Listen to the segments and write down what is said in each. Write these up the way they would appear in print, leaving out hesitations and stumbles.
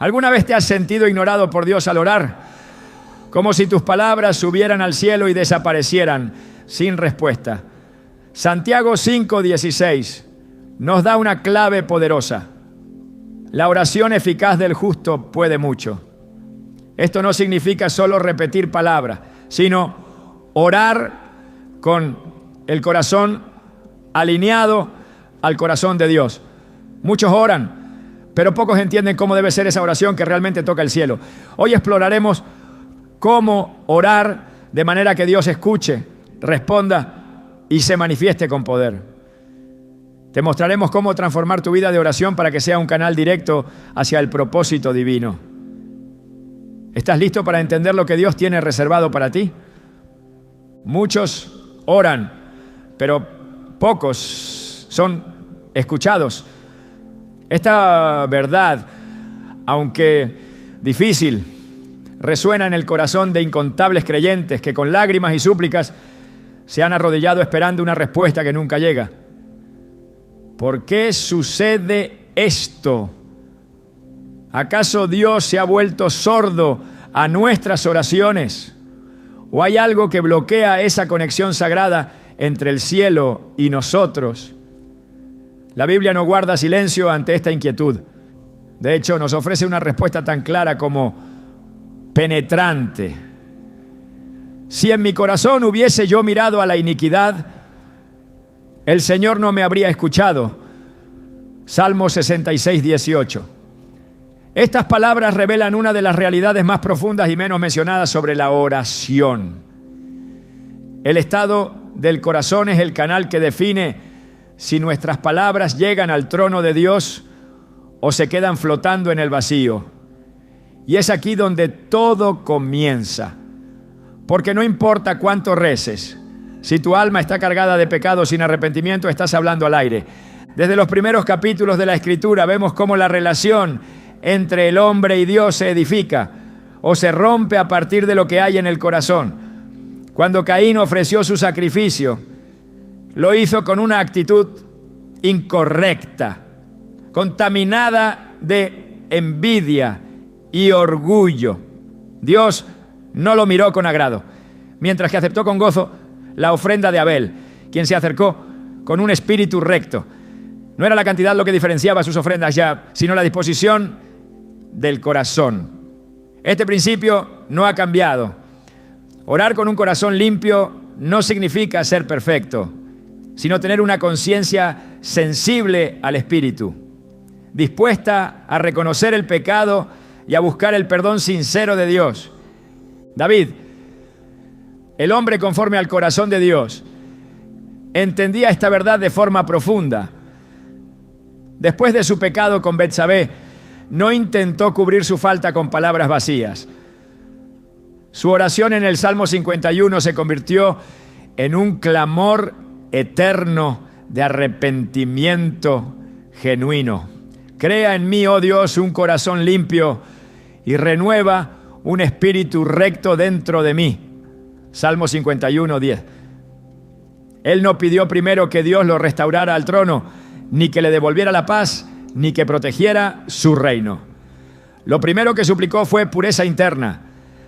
¿Alguna vez te has sentido ignorado por Dios al orar? Como si tus palabras subieran al cielo y desaparecieran sin respuesta. Santiago 5:16 nos da una clave poderosa. La oración eficaz del justo puede mucho. Esto no significa solo repetir palabras, sino orar con el corazón alineado al corazón de Dios. Muchos oran, pero pocos entienden cómo debe ser esa oración que realmente toca el cielo. Hoy exploraremos cómo orar de manera que Dios escuche, responda y se manifieste con poder. Te mostraremos cómo transformar tu vida de oración para que sea un canal directo hacia el propósito divino. ¿Estás listo para entender lo que Dios tiene reservado para ti? Muchos oran, pero pocos son escuchados. Esta verdad, aunque difícil, resuena en el corazón de incontables creyentes que con lágrimas y súplicas se han arrodillado esperando una respuesta que nunca llega. ¿Por qué sucede esto? ¿Acaso Dios se ha vuelto sordo a nuestras oraciones? ¿O hay algo que bloquea esa conexión sagrada entre el cielo y nosotros? La Biblia no guarda silencio ante esta inquietud. De hecho, nos ofrece una respuesta tan clara como penetrante. Si en mi corazón hubiese yo mirado a la iniquidad, el Señor no me habría escuchado. Salmo 66:18. Estas palabras revelan una de las realidades más profundas y menos mencionadas sobre la oración. El estado del corazón es el canal que define si nuestras palabras llegan al trono de Dios o se quedan flotando en el vacío. Y es aquí donde todo comienza. Porque no importa cuánto reces, si tu alma está cargada de pecado sin arrepentimiento, estás hablando al aire. Desde los primeros capítulos de la Escritura vemos cómo la relación entre el hombre y Dios se edifica o se rompe a partir de lo que hay en el corazón. Cuando Caín ofreció su sacrificio, lo hizo con una actitud incorrecta, contaminada de envidia y orgullo. Dios no lo miró con agrado, mientras que aceptó con gozo la ofrenda de Abel, quien se acercó con un espíritu recto. No era la cantidad lo que diferenciaba sus ofrendas ya, sino la disposición del corazón. Este principio no ha cambiado. Orar con un corazón limpio no significa ser perfecto, sino tener una conciencia sensible al Espíritu, dispuesta a reconocer el pecado y a buscar el perdón sincero de Dios. David, el hombre conforme al corazón de Dios, entendía esta verdad de forma profunda. Después de su pecado con Betsabé, no intentó cubrir su falta con palabras vacías. Su oración en el Salmo 51 se convirtió en un clamor eterno de arrepentimiento genuino. Crea en mí, oh Dios, un corazón limpio y renueva un espíritu recto dentro de mí. Salmo 51:10. Él no pidió primero que Dios lo restaurara al trono, ni que le devolviera la paz, ni que protegiera su reino. Lo primero que suplicó fue pureza interna.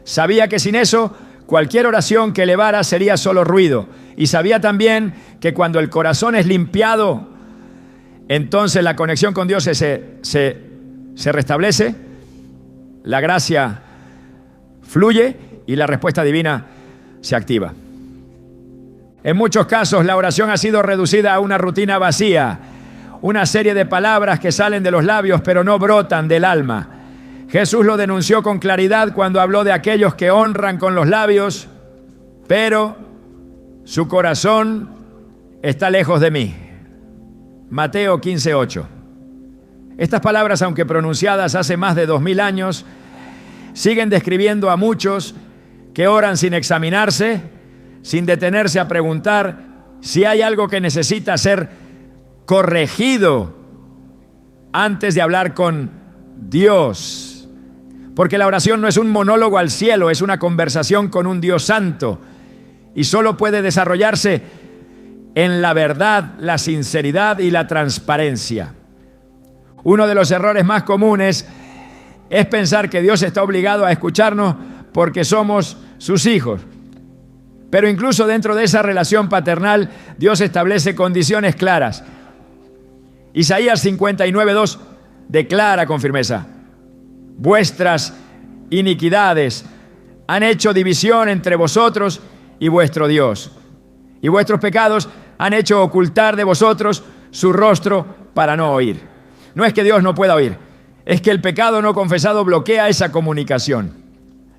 Sabía que sin eso, cualquier oración que elevara sería solo ruido. Y sabía también que cuando el corazón es limpiado, entonces la conexión con Dios se restablece, la gracia fluye y la respuesta divina se activa. En muchos casos, la oración ha sido reducida a una rutina vacía, una serie de palabras que salen de los labios pero no brotan del alma. Jesús lo denunció con claridad cuando habló de aquellos que honran con los labios, pero su corazón está lejos de mí. Mateo 15:8. Estas palabras, aunque pronunciadas hace más de 2000 años, siguen describiendo a muchos que oran sin examinarse, sin detenerse a preguntar si hay algo que necesita ser corregido antes de hablar con Dios. Porque la oración no es un monólogo al cielo, es una conversación con un Dios santo y solo puede desarrollarse en la verdad, la sinceridad y la transparencia. Uno de los errores más comunes es pensar que Dios está obligado a escucharnos porque somos sus hijos. Pero incluso dentro de esa relación paternal, Dios establece condiciones claras. Isaías 59:2 declara con firmeza: vuestras iniquidades han hecho división entre vosotros y vuestro Dios, y vuestros pecados han hecho ocultar de vosotros su rostro para no oír. No es que Dios no pueda oír, es que el pecado no confesado bloquea esa comunicación.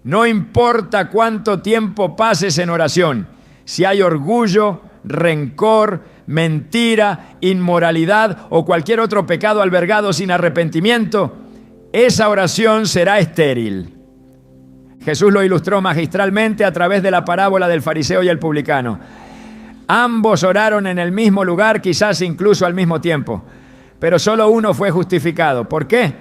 No importa cuánto tiempo pases en oración, si hay orgullo, rencor, mentira, inmoralidad o cualquier otro pecado albergado sin arrepentimiento, esa oración será estéril. Jesús lo ilustró magistralmente a través de la parábola del fariseo y el publicano. Ambos oraron en el mismo lugar, quizás incluso al mismo tiempo, pero solo uno fue justificado. ¿Por qué?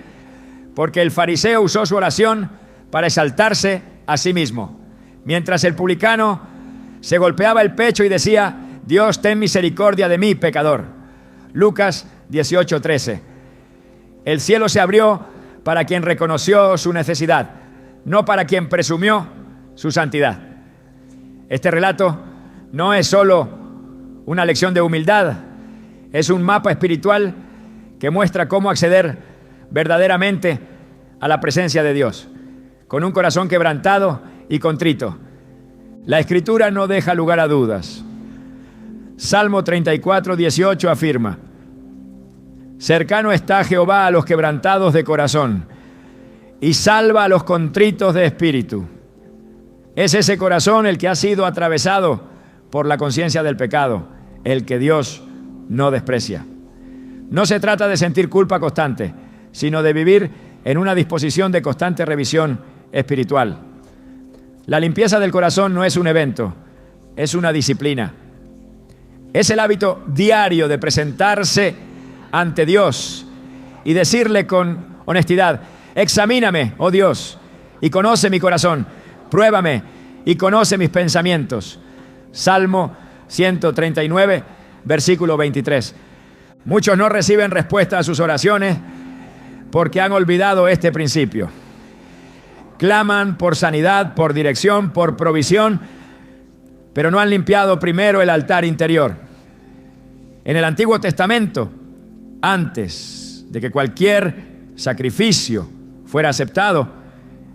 Porque el fariseo usó su oración para exaltarse a sí mismo, mientras el publicano se golpeaba el pecho y decía: Dios, ten misericordia de mí, pecador. Lucas 18:13. El cielo se abrió para quien reconoció su necesidad, no para quien presumió su santidad. Este relato no es solo una lección de humildad, es un mapa espiritual que muestra cómo acceder verdaderamente a la presencia de Dios, con un corazón quebrantado y contrito. La Escritura no deja lugar a dudas. Salmo 34:18 afirma: cercano está Jehová a los quebrantados de corazón y salva a los contritos de espíritu. Es ese corazón el que ha sido atravesado por la conciencia del pecado, el que Dios no desprecia. No se trata de sentir culpa constante, sino de vivir en una disposición de constante revisión espiritual. La limpieza del corazón no es un evento, es una disciplina. Es el hábito diario de presentarse ante Dios y decirle con honestidad: examíname, oh Dios, y conoce mi corazón, pruébame y conoce mis pensamientos. Salmo 139, versículo 23. Muchos no reciben respuesta a sus oraciones porque han olvidado este principio. Claman por sanidad, por dirección, por provisión, pero no han limpiado primero el altar interior. En el Antiguo Testamento, antes de que cualquier sacrificio fuera aceptado,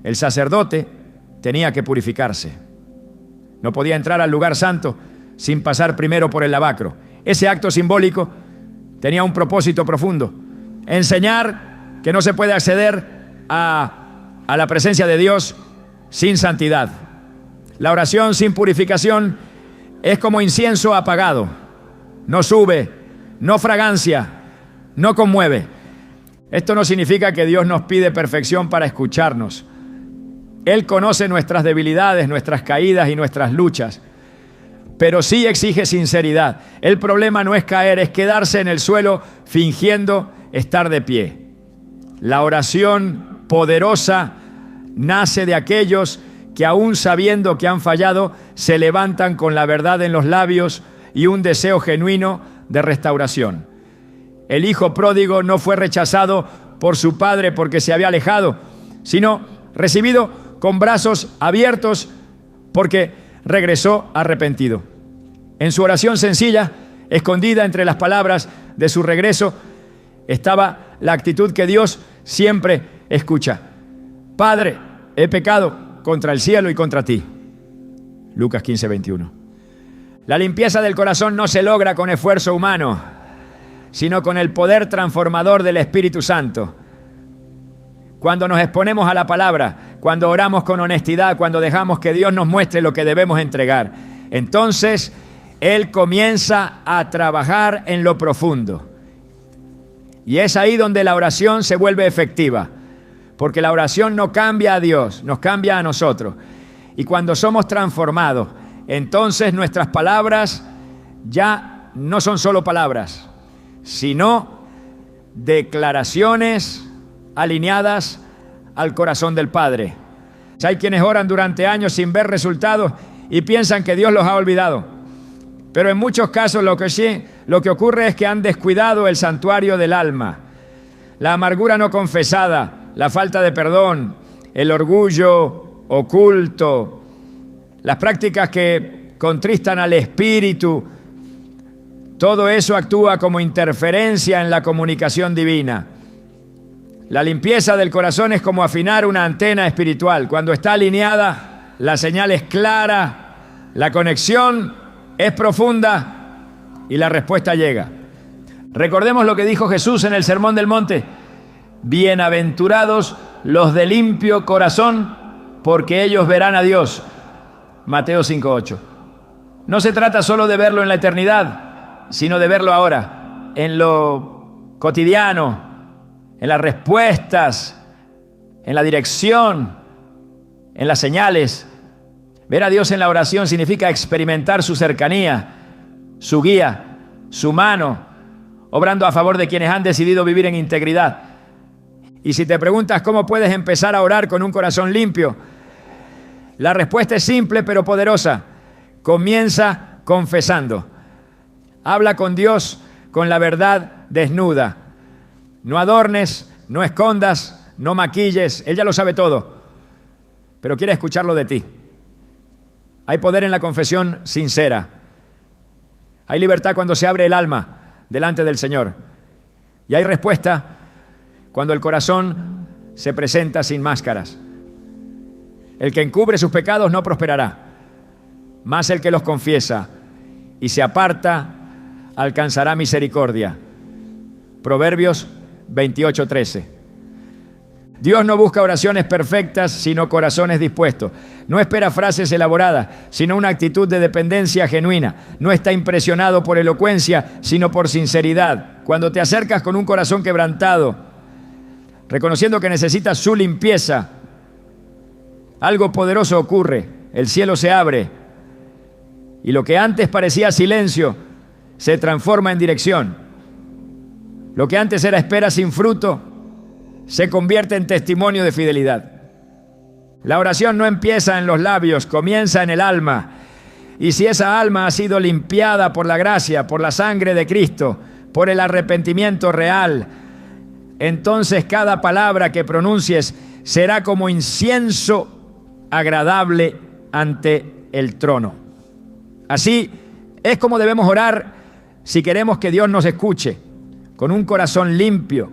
el sacerdote tenía que purificarse. No podía entrar al lugar santo sin pasar primero por el lavacro. Ese acto simbólico tenía un propósito profundo: enseñar que no se puede acceder a la presencia de Dios sin santidad. La oración sin purificación es como incienso apagado. No sube, no fragancia, no conmueve. Esto no significa que Dios nos pide perfección para escucharnos. Él conoce nuestras debilidades, nuestras caídas y nuestras luchas, pero sí exige sinceridad. El problema no es caer, es quedarse en el suelo fingiendo estar de pie. La oración poderosa nace de aquellos que, aún sabiendo que han fallado, se levantan con la verdad en los labios y un deseo genuino de restauración. El hijo pródigo no fue rechazado por su padre porque se había alejado, sino recibido con brazos abiertos porque regresó arrepentido. En su oración sencilla, escondida entre las palabras de su regreso, estaba la actitud que Dios siempre escucha: Padre, he pecado contra el cielo y contra ti. Lucas 15:21. La limpieza del corazón no se logra con esfuerzo humano, sino con el poder transformador del Espíritu Santo. Cuando nos exponemos a la palabra, cuando oramos con honestidad, cuando dejamos que Dios nos muestre lo que debemos entregar, entonces Él comienza a trabajar en lo profundo. Y es ahí donde la oración se vuelve efectiva, porque la oración no cambia a Dios, nos cambia a nosotros. Y cuando somos transformados, entonces nuestras palabras ya no son solo palabras, sino declaraciones alineadas al corazón del Padre. Hay quienes oran durante años sin ver resultados y piensan que Dios los ha olvidado. Pero en muchos casos lo que ocurre es que han descuidado el santuario del alma. La amargura no confesada, la falta de perdón, el orgullo oculto, las prácticas que contristan al espíritu, todo eso actúa como interferencia en la comunicación divina. La limpieza del corazón es como afinar una antena espiritual. Cuando está alineada, la señal es clara, la conexión es profunda y la respuesta llega. Recordemos lo que dijo Jesús en el Sermón del Monte: bienaventurados los de limpio corazón, porque ellos verán a Dios. Mateo 5:8. No se trata solo de verlo en la eternidad, sino de verlo ahora, en lo cotidiano, en las respuestas, en la dirección, en las señales. Ver a Dios en la oración significa experimentar su cercanía, su guía, su mano, obrando a favor de quienes han decidido vivir en integridad. Y si te preguntas cómo puedes empezar a orar con un corazón limpio, la respuesta es simple pero poderosa. Comienza confesando. Habla con Dios con la verdad desnuda. No adornes, no escondas, no maquilles. Él ya lo sabe todo, pero quiere escucharlo de ti. Hay poder en la confesión sincera. Hay libertad cuando se abre el alma delante del Señor. Y hay respuesta cuando el corazón se presenta sin máscaras. El que encubre sus pecados no prosperará, mas el que los confiesa y se aparta alcanzará misericordia. Proverbios 28:13. Dios no busca oraciones perfectas, sino corazones dispuestos. No espera frases elaboradas, sino una actitud de dependencia genuina. No está impresionado por elocuencia, sino por sinceridad. Cuando te acercas con un corazón quebrantado, reconociendo que necesitas su limpieza, algo poderoso ocurre. El cielo se abre y lo que antes parecía silencio se transforma en dirección. Lo que antes era espera sin fruto se convierte en testimonio de fidelidad. La oración no empieza en los labios, comienza en el alma. Y si esa alma ha sido limpiada por la gracia, por la sangre de Cristo, por el arrepentimiento real, entonces cada palabra que pronuncies será como incienso agradable ante el trono. Así es como debemos orar si queremos que Dios nos escuche, con un corazón limpio,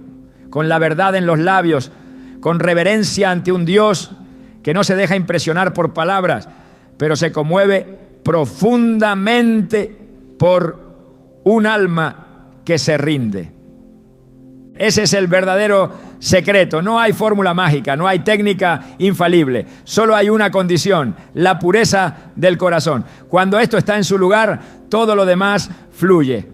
con la verdad en los labios, con reverencia ante un Dios que no se deja impresionar por palabras, pero se conmueve profundamente por un alma que se rinde. Ese es el verdadero secreto. No hay fórmula mágica, no hay técnica infalible. Solo hay una condición: la pureza del corazón. Cuando esto está en su lugar, todo lo demás fluye.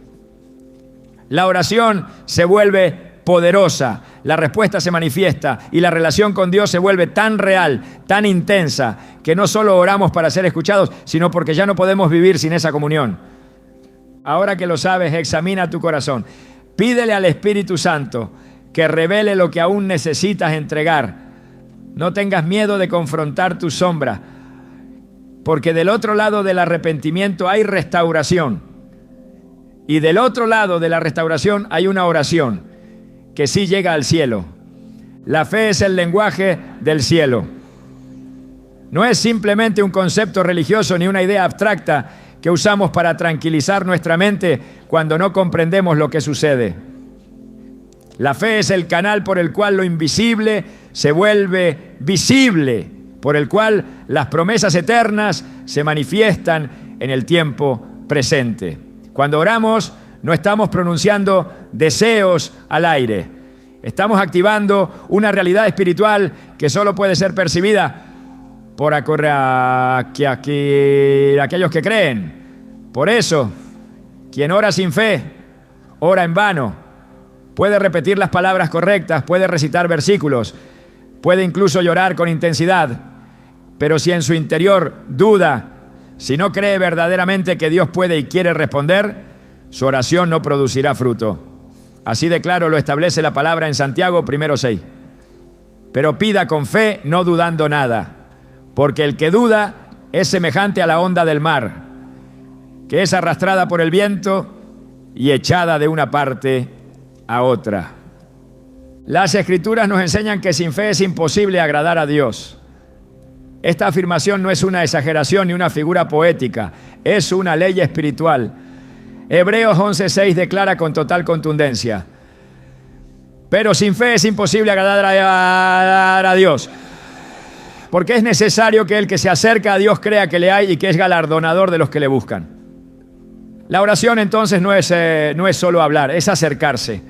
La oración se vuelve poderosa, la respuesta se manifiesta y la relación con Dios se vuelve tan real, tan intensa, que no solo oramos para ser escuchados, sino porque ya no podemos vivir sin esa comunión. Ahora que lo sabes, examina tu corazón. Pídele al Espíritu Santo que revele lo que aún necesitas entregar. No tengas miedo de confrontar tu sombra, porque del otro lado del arrepentimiento hay restauración. Y del otro lado de la restauración hay una oración que sí llega al cielo. La fe es el lenguaje del cielo. No es simplemente un concepto religioso ni una idea abstracta que usamos para tranquilizar nuestra mente cuando no comprendemos lo que sucede. La fe es el canal por el cual lo invisible se vuelve visible, por el cual las promesas eternas se manifiestan en el tiempo presente. Cuando oramos, no estamos pronunciando deseos al aire. Estamos activando una realidad espiritual que solo puede ser percibida por aquellos que creen. Por eso, quien ora sin fe, ora en vano. Puede repetir las palabras correctas, puede recitar versículos, puede incluso llorar con intensidad, pero si en su interior duda, si no cree verdaderamente que Dios puede y quiere responder, su oración no producirá fruto. Así de claro lo establece la palabra en Santiago 1:6. Pero pida con fe, no dudando nada, porque el que duda es semejante a la onda del mar, que es arrastrada por el viento y echada de una parte a otra. Las Escrituras nos enseñan que sin fe es imposible agradar a Dios. Esta afirmación no es una exageración ni una figura poética, es una ley espiritual. Hebreos 11:6 declara con total contundencia: pero sin fe es imposible agradar a Dios, porque es necesario que el que se acerca a Dios crea que le hay y que es galardonador de los que le buscan. La oración entonces no es solo hablar, es acercarse.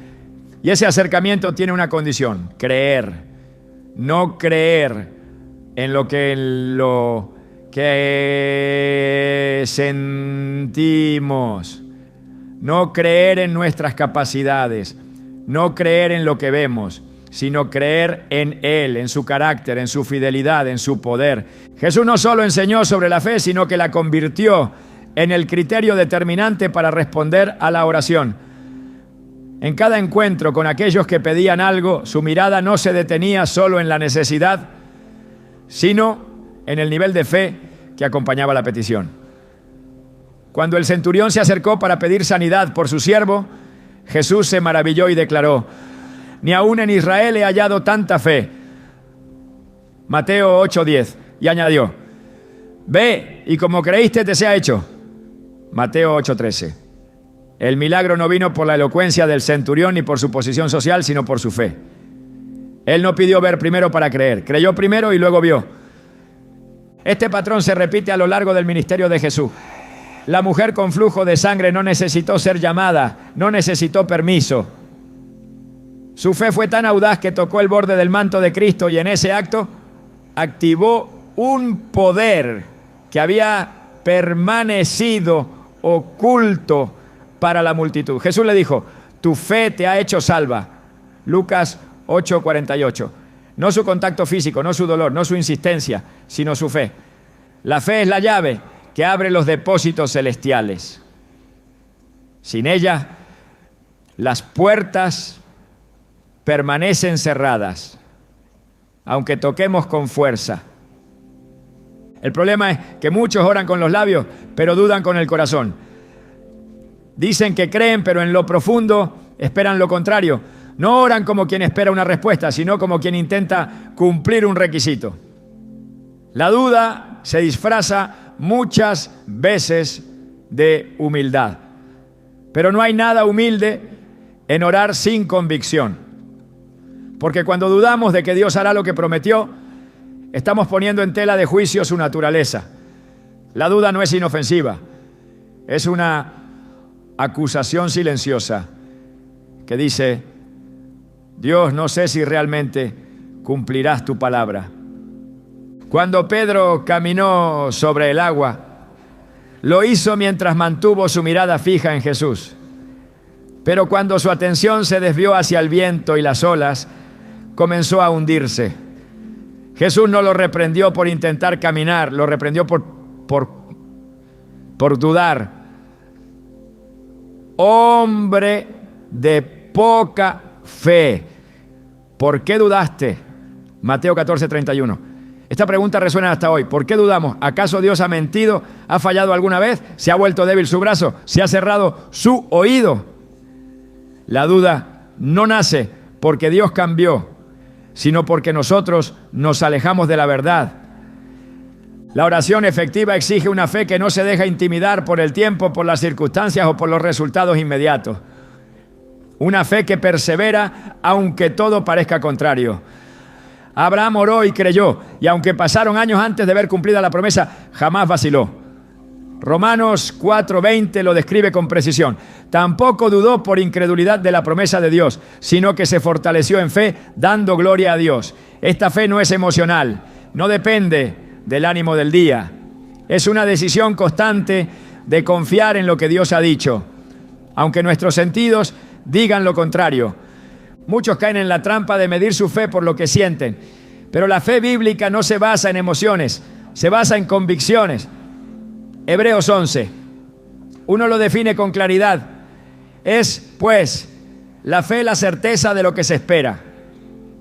Y ese acercamiento tiene una condición: creer. No creer en lo que sentimos. No creer en nuestras capacidades. No creer en lo que vemos, sino creer en Él, en su carácter, en su fidelidad, en su poder. Jesús no solo enseñó sobre la fe, sino que la convirtió en el criterio determinante para responder a la oración. En cada encuentro con aquellos que pedían algo, su mirada no se detenía solo en la necesidad, sino en el nivel de fe que acompañaba la petición. Cuando el centurión se acercó para pedir sanidad por su siervo, Jesús se maravilló y declaró: ni aún en Israel he hallado tanta fe. Mateo 8:10. Y añadió: ve y como creíste te sea hecho. Mateo 8:13. El milagro no vino por la elocuencia del centurión ni por su posición social, sino por su fe. Él no pidió ver primero para creer, creyó primero y luego vio. Este patrón se repite a lo largo del ministerio de Jesús. La mujer con flujo de sangre no necesitó ser llamada, no necesitó permiso. Su fe fue tan audaz que tocó el borde del manto de Cristo y en ese acto activó un poder que había permanecido oculto para la multitud. Jesús le dijo: tu fe te ha hecho salva. Lucas 8:48. No su contacto físico, no su dolor, no su insistencia, sino su fe. La fe es la llave que abre los depósitos celestiales. Sin ella, las puertas permanecen cerradas, aunque toquemos con fuerza. El problema es que muchos oran con los labios, pero dudan con el corazón. Dicen que creen, pero en lo profundo esperan lo contrario. No oran como quien espera una respuesta, sino como quien intenta cumplir un requisito. La duda se disfraza muchas veces de humildad. Pero no hay nada humilde en orar sin convicción. Porque cuando dudamos de que Dios hará lo que prometió, estamos poniendo en tela de juicio su naturaleza. La duda no es inofensiva, es una acusación silenciosa que dice: Dios, no sé si realmente cumplirás tu palabra. Cuando Pedro caminó sobre el agua, lo hizo mientras mantuvo su mirada fija en Jesús. Pero cuando su atención se desvió hacia el viento y las olas, comenzó a hundirse. Jesús no lo reprendió por intentar caminar, lo reprendió por dudar. Hombre de poca fe, ¿por qué dudaste? Mateo 14:31. Esta pregunta resuena hasta hoy. ¿Por qué dudamos? ¿Acaso Dios ha mentido? ¿Ha fallado alguna vez? ¿Se ha vuelto débil su brazo? ¿Se ha cerrado su oído? La duda no nace porque Dios cambió, sino porque nosotros nos alejamos de la verdad. La oración efectiva exige una fe que no se deja intimidar por el tiempo, por las circunstancias o por los resultados inmediatos. Una fe que persevera aunque todo parezca contrario. Abraham oró y creyó, y aunque pasaron años antes de ver cumplida la promesa, jamás vaciló. Romanos 4:20 lo describe con precisión. Tampoco dudó por incredulidad de la promesa de Dios, sino que se fortaleció en fe, dando gloria a Dios. Esta fe no es emocional, no depende del ánimo del día. Es una decisión constante de confiar en lo que Dios ha dicho, aunque nuestros sentidos digan lo contrario. Muchos caen en la trampa de medir su fe por lo que sienten, pero la fe bíblica no se basa en emociones, se basa en convicciones. Hebreos 11, uno lo define con claridad. Es, pues, la fe la certeza de lo que se espera,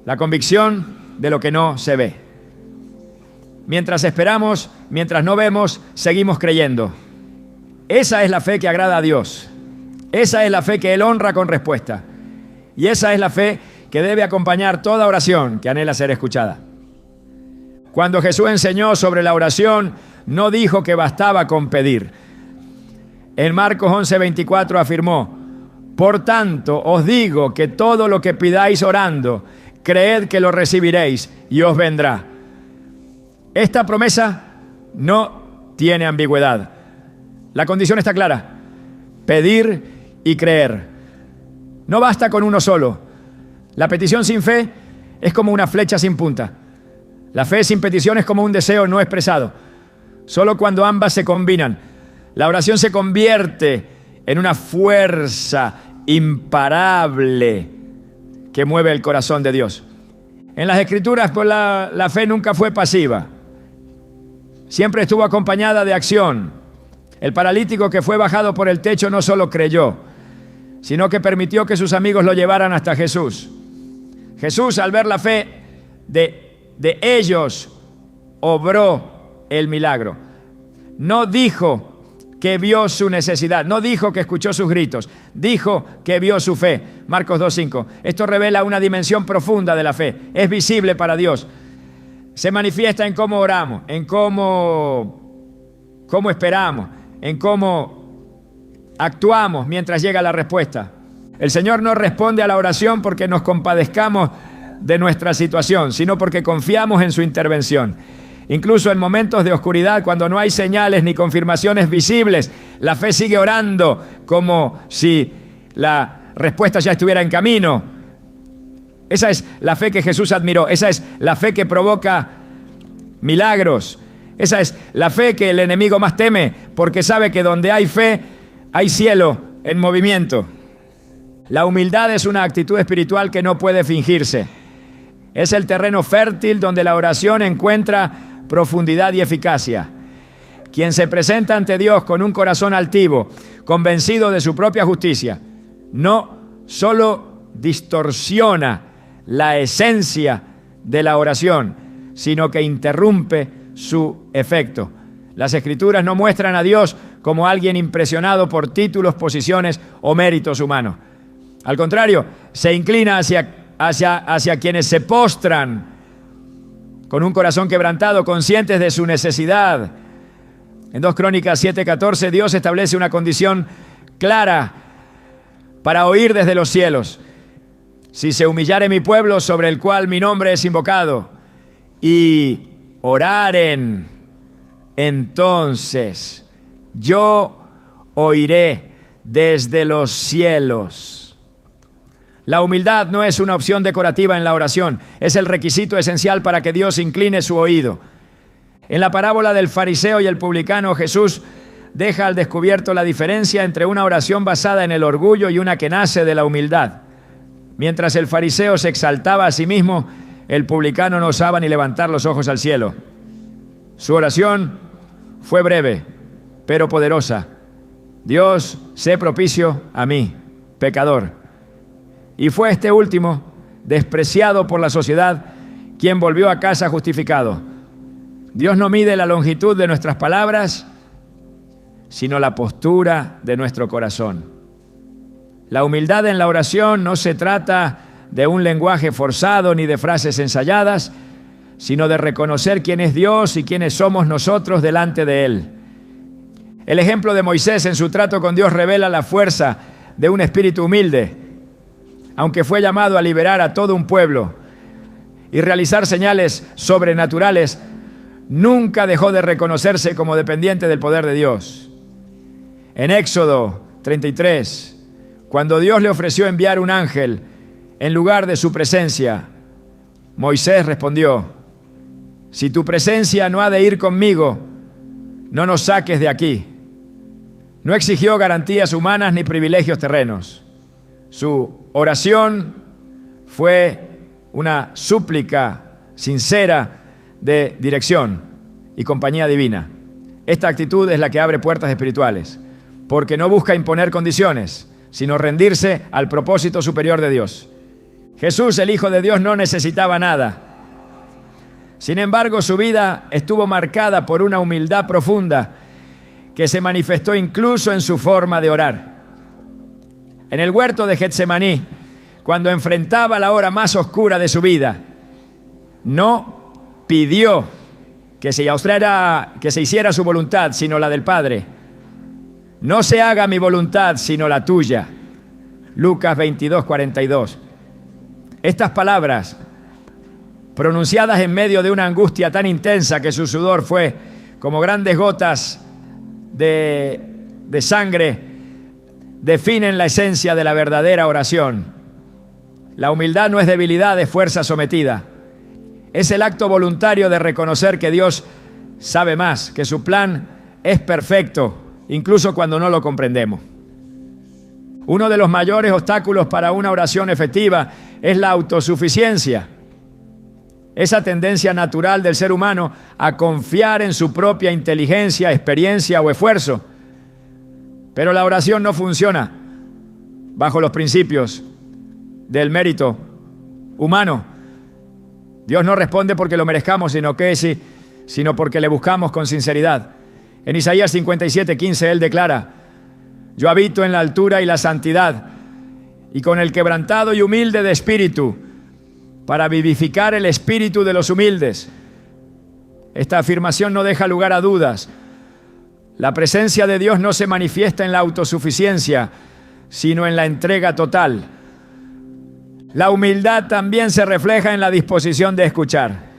la convicción de lo que no se ve. Mientras esperamos, mientras no vemos, seguimos creyendo. Esa es la fe que agrada a Dios. Esa es la fe que Él honra con respuesta. Y esa es la fe que debe acompañar toda oración que anhela ser escuchada. Cuando Jesús enseñó sobre la oración, no dijo que bastaba con pedir. En Marcos 11:24 afirmó: por tanto, os digo que todo lo que pidáis orando, creed que lo recibiréis y os vendrá. Esta promesa no tiene ambigüedad. La condición está clara: pedir y creer. No basta con uno solo. La petición sin fe es como una flecha sin punta. La fe sin petición es como un deseo no expresado. Solo cuando ambas se combinan, la oración se convierte en una fuerza imparable que mueve el corazón de Dios. En las Escrituras, pues la fe nunca fue pasiva. Siempre estuvo acompañada de acción. El paralítico que fue bajado por el techo no solo creyó, sino que permitió que sus amigos lo llevaran hasta Jesús. Jesús, al ver la fe de ellos, obró el milagro. No dijo que vio su necesidad, no dijo que escuchó sus gritos, dijo que vio su fe. Marcos 2:5. Esto revela una dimensión profunda de la fe. Es visible para Dios. Se manifiesta en cómo oramos, en cómo esperamos, en cómo actuamos mientras llega la respuesta. El Señor no responde a la oración porque nos compadezcamos de nuestra situación, sino porque confiamos en su intervención. Incluso en momentos de oscuridad, cuando no hay señales ni confirmaciones visibles, la fe sigue orando como si la respuesta ya estuviera en camino. Esa es la fe que Jesús admiró. Esa es la fe que provoca milagros. Esa es la fe que el enemigo más teme, porque sabe que donde hay fe, hay cielo en movimiento. La humildad es una actitud espiritual que no puede fingirse. Es el terreno fértil donde la oración encuentra profundidad y eficacia. Quien se presenta ante Dios con un corazón altivo, convencido de su propia justicia, no solo distorsiona la esencia de la oración, sino que interrumpe su efecto. Las Escrituras no muestran a Dios como alguien impresionado por títulos, posiciones o méritos humanos. Al contrario, se inclina hacia quienes se postran con un corazón quebrantado, conscientes de su necesidad. En 2 Crónicas 7:14, Dios establece una condición clara para oír desde los cielos. Si se humillare mi pueblo sobre el cual mi nombre es invocado, y oraren, entonces yo oiré desde los cielos. La humildad no es una opción decorativa en la oración, es el requisito esencial para que Dios incline su oído. En la parábola del fariseo y el publicano, Jesús deja al descubierto la diferencia entre una oración basada en el orgullo y una que nace de la humildad. Mientras el fariseo se exaltaba a sí mismo, el publicano no osaba ni levantar los ojos al cielo. Su oración fue breve, pero poderosa. Dios, sé propicio a mí, pecador. Y fue este último, despreciado por la sociedad, quien volvió a casa justificado. Dios no mide la longitud de nuestras palabras, sino la postura de nuestro corazón. La humildad en la oración no se trata de un lenguaje forzado ni de frases ensayadas, sino de reconocer quién es Dios y quiénes somos nosotros delante de Él. El ejemplo de Moisés en su trato con Dios revela la fuerza de un espíritu humilde. Aunque fue llamado a liberar a todo un pueblo y realizar señales sobrenaturales, nunca dejó de reconocerse como dependiente del poder de Dios. En Éxodo 33, cuando Dios le ofreció enviar un ángel en lugar de su presencia, Moisés respondió: si tu presencia no ha de ir conmigo, no nos saques de aquí. No exigió garantías humanas ni privilegios terrenos. Su oración fue una súplica sincera de dirección y compañía divina. Esta actitud es la que abre puertas espirituales, porque no busca imponer condiciones, sino rendirse al propósito superior de Dios. Jesús, el Hijo de Dios, no necesitaba nada. Sin embargo, su vida estuvo marcada por una humildad profunda que se manifestó incluso en su forma de orar. En el huerto de Getsemaní, cuando enfrentaba la hora más oscura de su vida, no pidió que se hiciera su voluntad, sino la del Padre. No se haga mi voluntad, sino la tuya. Lucas 22:42. Estas palabras, pronunciadas en medio de una angustia tan intensa que su sudor fue como grandes gotas de sangre, definen la esencia de la verdadera oración. La humildad no es debilidad, es fuerza sometida. Es el acto voluntario de reconocer que Dios sabe más, que su plan es perfecto, incluso cuando no lo comprendemos. Uno de los mayores obstáculos para una oración efectiva es la autosuficiencia. Esa tendencia natural del ser humano a confiar en su propia inteligencia, experiencia o esfuerzo. Pero la oración no funciona bajo los principios del mérito humano. Dios no responde porque lo merezcamos, sino porque le buscamos con sinceridad. En Isaías 57:15 Él declara: yo habito en la altura y la santidad, y con el quebrantado y humilde de espíritu, para vivificar el espíritu de los humildes. Esta afirmación no deja lugar a dudas. La presencia de Dios no se manifiesta en la autosuficiencia, sino en la entrega total. La humildad también se refleja en la disposición de escuchar.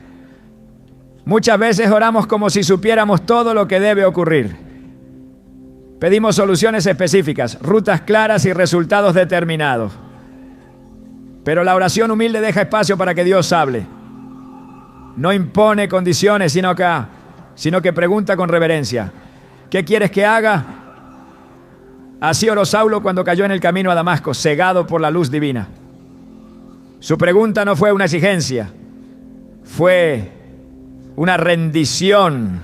Muchas veces oramos como si supiéramos todo lo que debe ocurrir. Pedimos soluciones específicas, rutas claras y resultados determinados. Pero la oración humilde deja espacio para que Dios hable. No impone condiciones, sino que pregunta con reverencia: ¿qué quieres que haga? Así oró Saulo cuando cayó en el camino a Damasco, cegado por la luz divina. Su pregunta no fue una exigencia, fue una rendición.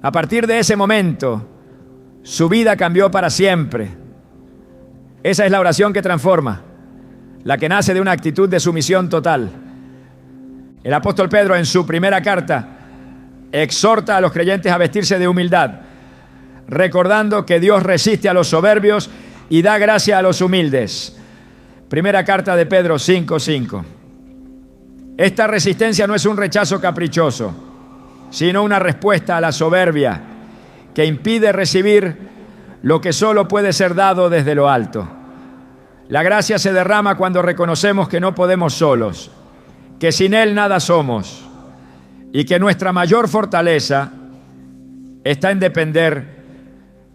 A partir de ese momento, su vida cambió para siempre. Esa es la oración que transforma, la que nace de una actitud de sumisión total. El apóstol Pedro, en su primera carta, exhorta a los creyentes a vestirse de humildad, recordando que Dios resiste a los soberbios y da gracia a los humildes. Primera carta de Pedro 5:5. Esta resistencia no es un rechazo caprichoso, sino una respuesta a la soberbia que impide recibir lo que solo puede ser dado desde lo alto. La gracia se derrama cuando reconocemos que no podemos solos, que sin Él nada somos y que nuestra mayor fortaleza está en depender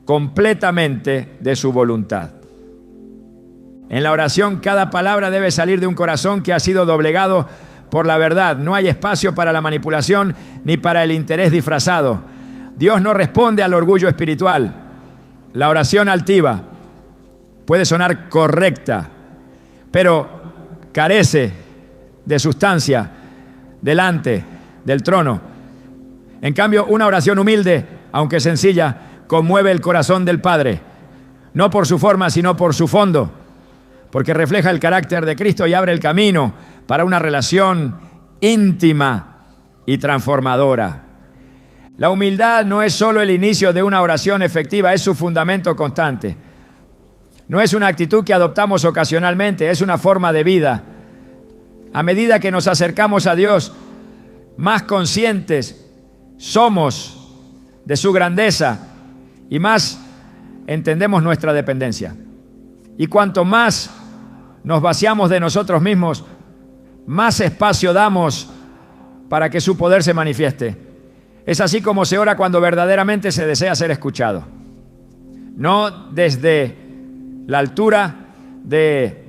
completamente de su voluntad. En la oración, cada palabra debe salir de un corazón que ha sido doblegado por la verdad. No hay espacio para la manipulación ni para el interés disfrazado. Dios no responde al orgullo espiritual. La oración altiva puede sonar correcta, pero carece de sustancia delante del trono. En cambio, una oración humilde, aunque sencilla, conmueve el corazón del Padre, no por su forma, sino por su fondo, porque refleja el carácter de Cristo y abre el camino para una relación íntima y transformadora. La humildad no es solo el inicio de una oración efectiva, es su fundamento constante. No es una actitud que adoptamos ocasionalmente, es una forma de vida. A medida que nos acercamos a Dios, más conscientes somos de su grandeza y más entendemos nuestra dependencia. Y cuanto más nos vaciamos de nosotros mismos, más espacio damos para que su poder se manifieste. Es así como se ora cuando verdaderamente se desea ser escuchado. No desde la altura de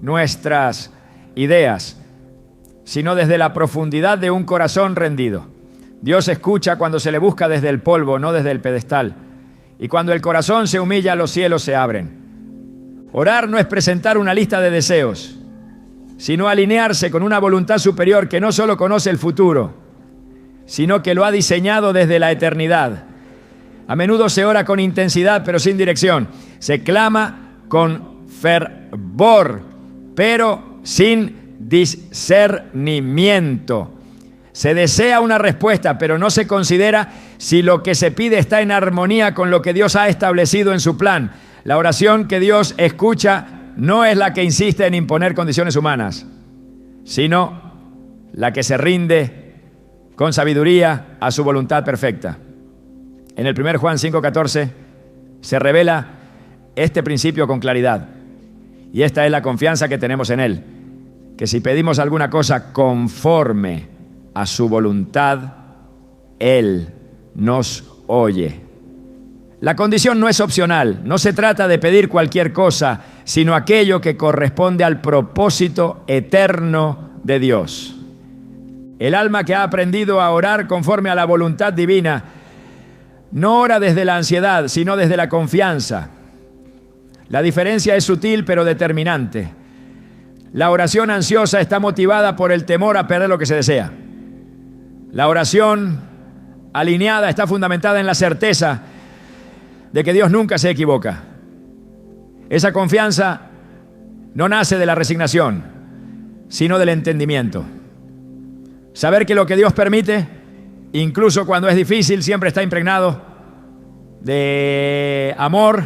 nuestras ideas, sino desde la profundidad de un corazón rendido. Dios escucha cuando se le busca desde el polvo, no desde el pedestal. Y cuando el corazón se humilla, los cielos se abren. Orar no es presentar una lista de deseos, sino alinearse con una voluntad superior que no solo conoce el futuro, sino que lo ha diseñado desde la eternidad. A menudo se ora con intensidad, pero sin dirección. Se clama con fervor, pero sin discernimiento. Se desea una respuesta, pero no se considera si lo que se pide está en armonía con lo que Dios ha establecido en su plan. La oración que Dios escucha no es la que insiste en imponer condiciones humanas, sino la que se rinde con sabiduría a su voluntad perfecta. En el 1 Juan 5:14 se revela este principio con claridad. Y esta es la confianza que tenemos en Él, que si pedimos alguna cosa conforme a su voluntad, Él nos oye. La condición no es opcional, no se trata de pedir cualquier cosa, sino aquello que corresponde al propósito eterno de Dios. El alma que ha aprendido a orar conforme a la voluntad divina no ora desde la ansiedad, sino desde la confianza. La diferencia es sutil pero determinante. La oración ansiosa está motivada por el temor a perder lo que se desea. La oración alineada está fundamentada en la certeza de que Dios nunca se equivoca. Esa confianza no nace de la resignación, sino del entendimiento. Saber que lo que Dios permite, incluso cuando es difícil, siempre está impregnado de amor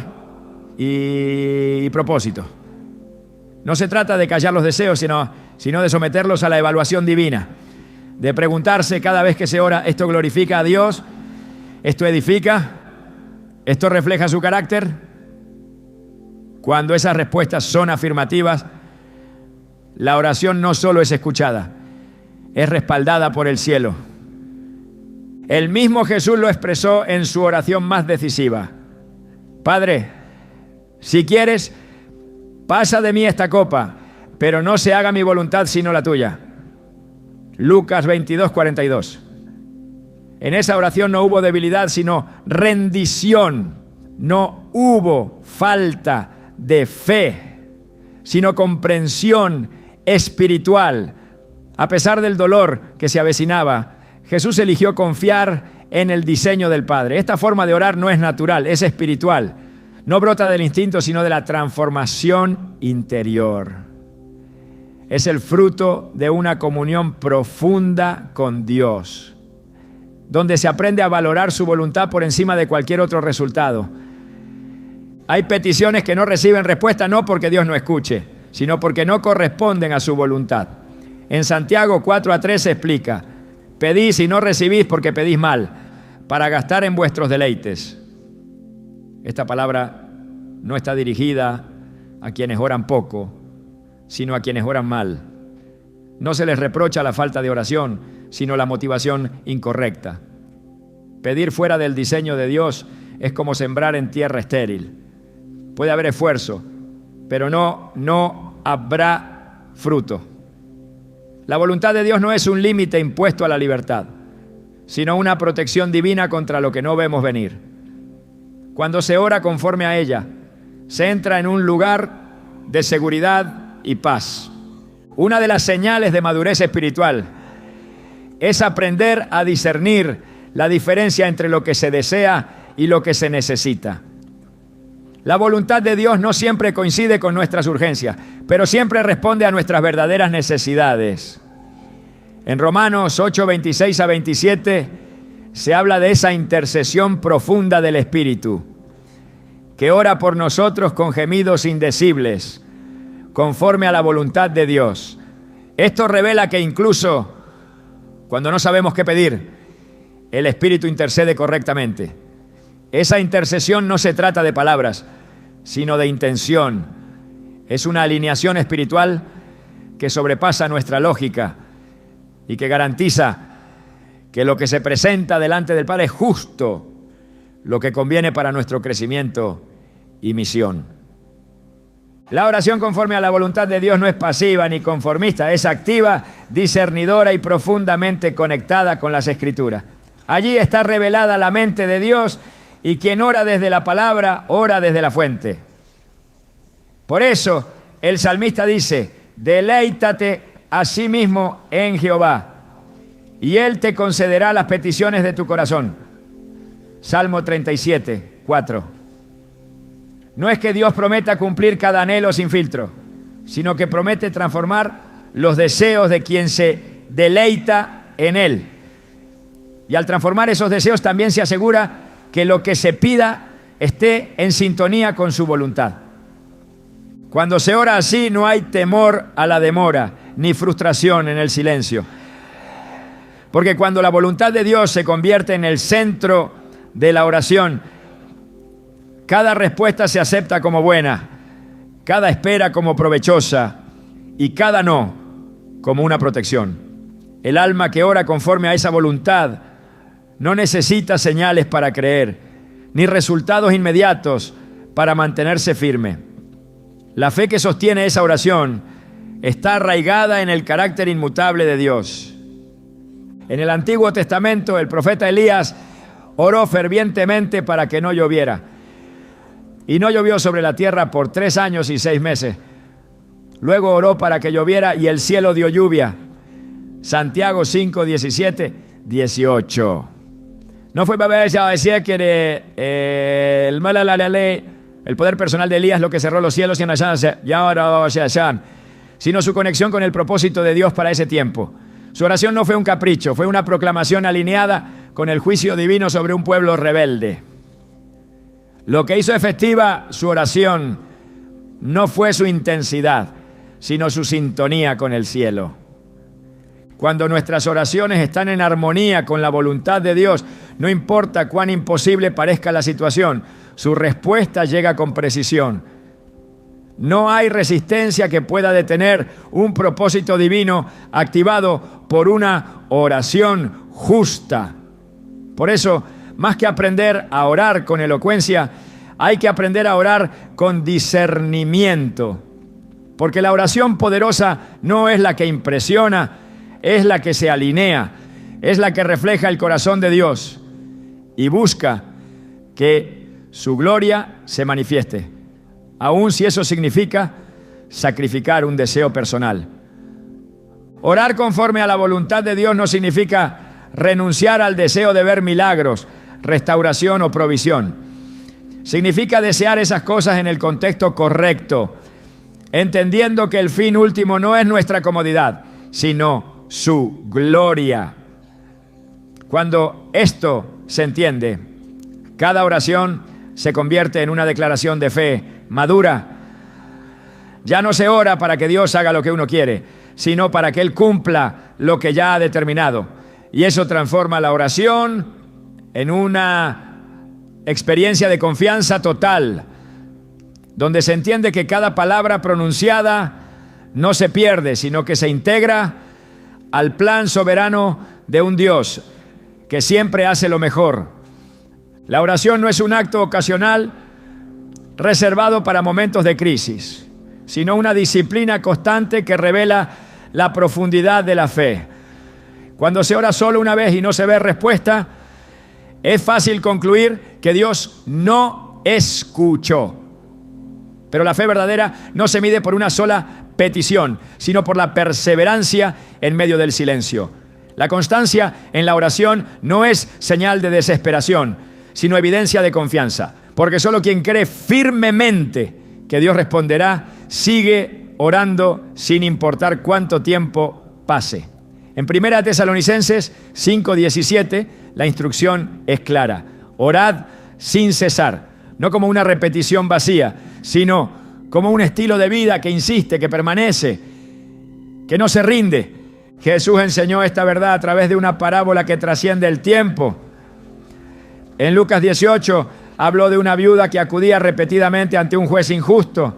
y propósito. No se trata de callar los deseos, sino de someterlos a la evaluación divina, de preguntarse cada vez que se ora: ¿esto glorifica a Dios? ¿Esto edifica? ¿Esto refleja su carácter? Cuando esas respuestas son afirmativas, la oración no solo es escuchada, es respaldada por el cielo. El mismo Jesús lo expresó en su oración más decisiva: Padre, si quieres, pasa de mí esta copa, pero no se haga mi voluntad sino la tuya. Lucas 22:42. En esa oración no hubo debilidad, sino rendición. No hubo falta de fe, sino comprensión espiritual. A pesar del dolor que se avecinaba, Jesús eligió confiar en el diseño del Padre. Esta forma de orar no es natural, es espiritual. No brota del instinto, sino de la transformación interior. Es el fruto de una comunión profunda con Dios, donde se aprende a valorar su voluntad por encima de cualquier otro resultado. Hay peticiones que no reciben respuesta no porque Dios no escuche, sino porque no corresponden a su voluntad. En Santiago 4:3 se explica: pedís y no recibís porque pedís mal, para gastar en vuestros deleites. Esta palabra no está dirigida a quienes oran poco, sino a quienes oran mal. No se les reprocha la falta de oración, sino la motivación incorrecta. Pedir fuera del diseño de Dios es como sembrar en tierra estéril. Puede haber esfuerzo, pero no habrá fruto. La voluntad de Dios no es un límite impuesto a la libertad, sino una protección divina contra lo que no vemos venir. Cuando se ora conforme a ella, se entra en un lugar de seguridad y paz. Una de las señales de madurez espiritual es aprender a discernir la diferencia entre lo que se desea y lo que se necesita. La voluntad de Dios no siempre coincide con nuestras urgencias, pero siempre responde a nuestras verdaderas necesidades. En Romanos 8:26-27 se habla de esa intercesión profunda del Espíritu, que ora por nosotros con gemidos indecibles, conforme a la voluntad de Dios. Esto revela que incluso cuando no sabemos qué pedir, el Espíritu intercede correctamente. Esa intercesión no se trata de palabras, sino de intención. Es una alineación espiritual que sobrepasa nuestra lógica y que garantiza que lo que se presenta delante del Padre es justo, lo que conviene para nuestro crecimiento y misión. La oración conforme a la voluntad de Dios no es pasiva ni conformista, es activa, discernidora y profundamente conectada con las Escrituras. Allí está revelada la mente de Dios, y quien ora desde la palabra, ora desde la fuente. Por eso el salmista dice: deleítate a sí mismo en Jehová, y Él te concederá las peticiones de tu corazón. Salmo 37:4. No es que Dios prometa cumplir cada anhelo sin filtro, sino que promete transformar los deseos de quien se deleita en Él. Y al transformar esos deseos también se asegura que lo que se pida esté en sintonía con su voluntad. Cuando se ora así, no hay temor a la demora, ni frustración en el silencio. Porque cuando la voluntad de Dios se convierte en el centro de la oración, cada respuesta se acepta como buena, cada espera como provechosa y cada no como una protección. El alma que ora conforme a esa voluntad no necesita señales para creer, ni resultados inmediatos para mantenerse firme. La fe que sostiene esa oración está arraigada en el carácter inmutable de Dios. En el Antiguo Testamento, el profeta Elías oró fervientemente para que no lloviera. Y no llovió sobre la tierra por 3 años y 6 meses. Luego oró para que lloviera y el cielo dio lluvia. Santiago 5, 17, 18. No fue para decir que el poder personal de Elías lo que cerró los cielos y ahora sino su conexión con el propósito de Dios para ese tiempo. Su oración no fue un capricho, fue una proclamación alineada con el juicio divino sobre un pueblo rebelde. Lo que hizo efectiva su oración no fue su intensidad, sino su sintonía con el cielo. Cuando nuestras oraciones están en armonía con la voluntad de Dios, no importa cuán imposible parezca la situación, su respuesta llega con precisión. No hay resistencia que pueda detener un propósito divino activado por una oración justa. Por eso, más que aprender a orar con elocuencia, hay que aprender a orar con discernimiento. Porque la oración poderosa no es la que impresiona, es la que se alinea, es la que refleja el corazón de Dios y busca que su gloria se manifieste, aun si eso significa sacrificar un deseo personal. Orar conforme a la voluntad de Dios no significa renunciar al deseo de ver milagros, restauración o provisión. Significa desear esas cosas en el contexto correcto, entendiendo que el fin último no es nuestra comodidad, sino su gloria. Cuando esto se entiende, cada oración se convierte en una declaración de fe madura. Ya no se ora para que Dios haga lo que uno quiere, sino para que Él cumpla lo que ya ha determinado. Y eso transforma la oración en una experiencia de confianza total, donde se entiende que cada palabra pronunciada no se pierde, sino que se integra al plan soberano de un Dios que siempre hace lo mejor. La oración no es un acto ocasional reservado para momentos de crisis, sino una disciplina constante que revela la profundidad de la fe. Cuando se ora solo una vez y no se ve respuesta, es fácil concluir que Dios no escuchó. Pero la fe verdadera no se mide por una sola petición, sino por la perseverancia en medio del silencio. La constancia en la oración no es señal de desesperación, sino evidencia de confianza, porque solo quien cree firmemente que Dios responderá, sigue orando sin importar cuánto tiempo pase. En 1 Tesalonicenses 5:17, la instrucción es clara: orad sin cesar, no como una repetición vacía, sino como un estilo de vida que insiste, que permanece, que no se rinde. Jesús enseñó esta verdad a través de una parábola que trasciende el tiempo. En Lucas 18 habló de una viuda que acudía repetidamente ante un juez injusto,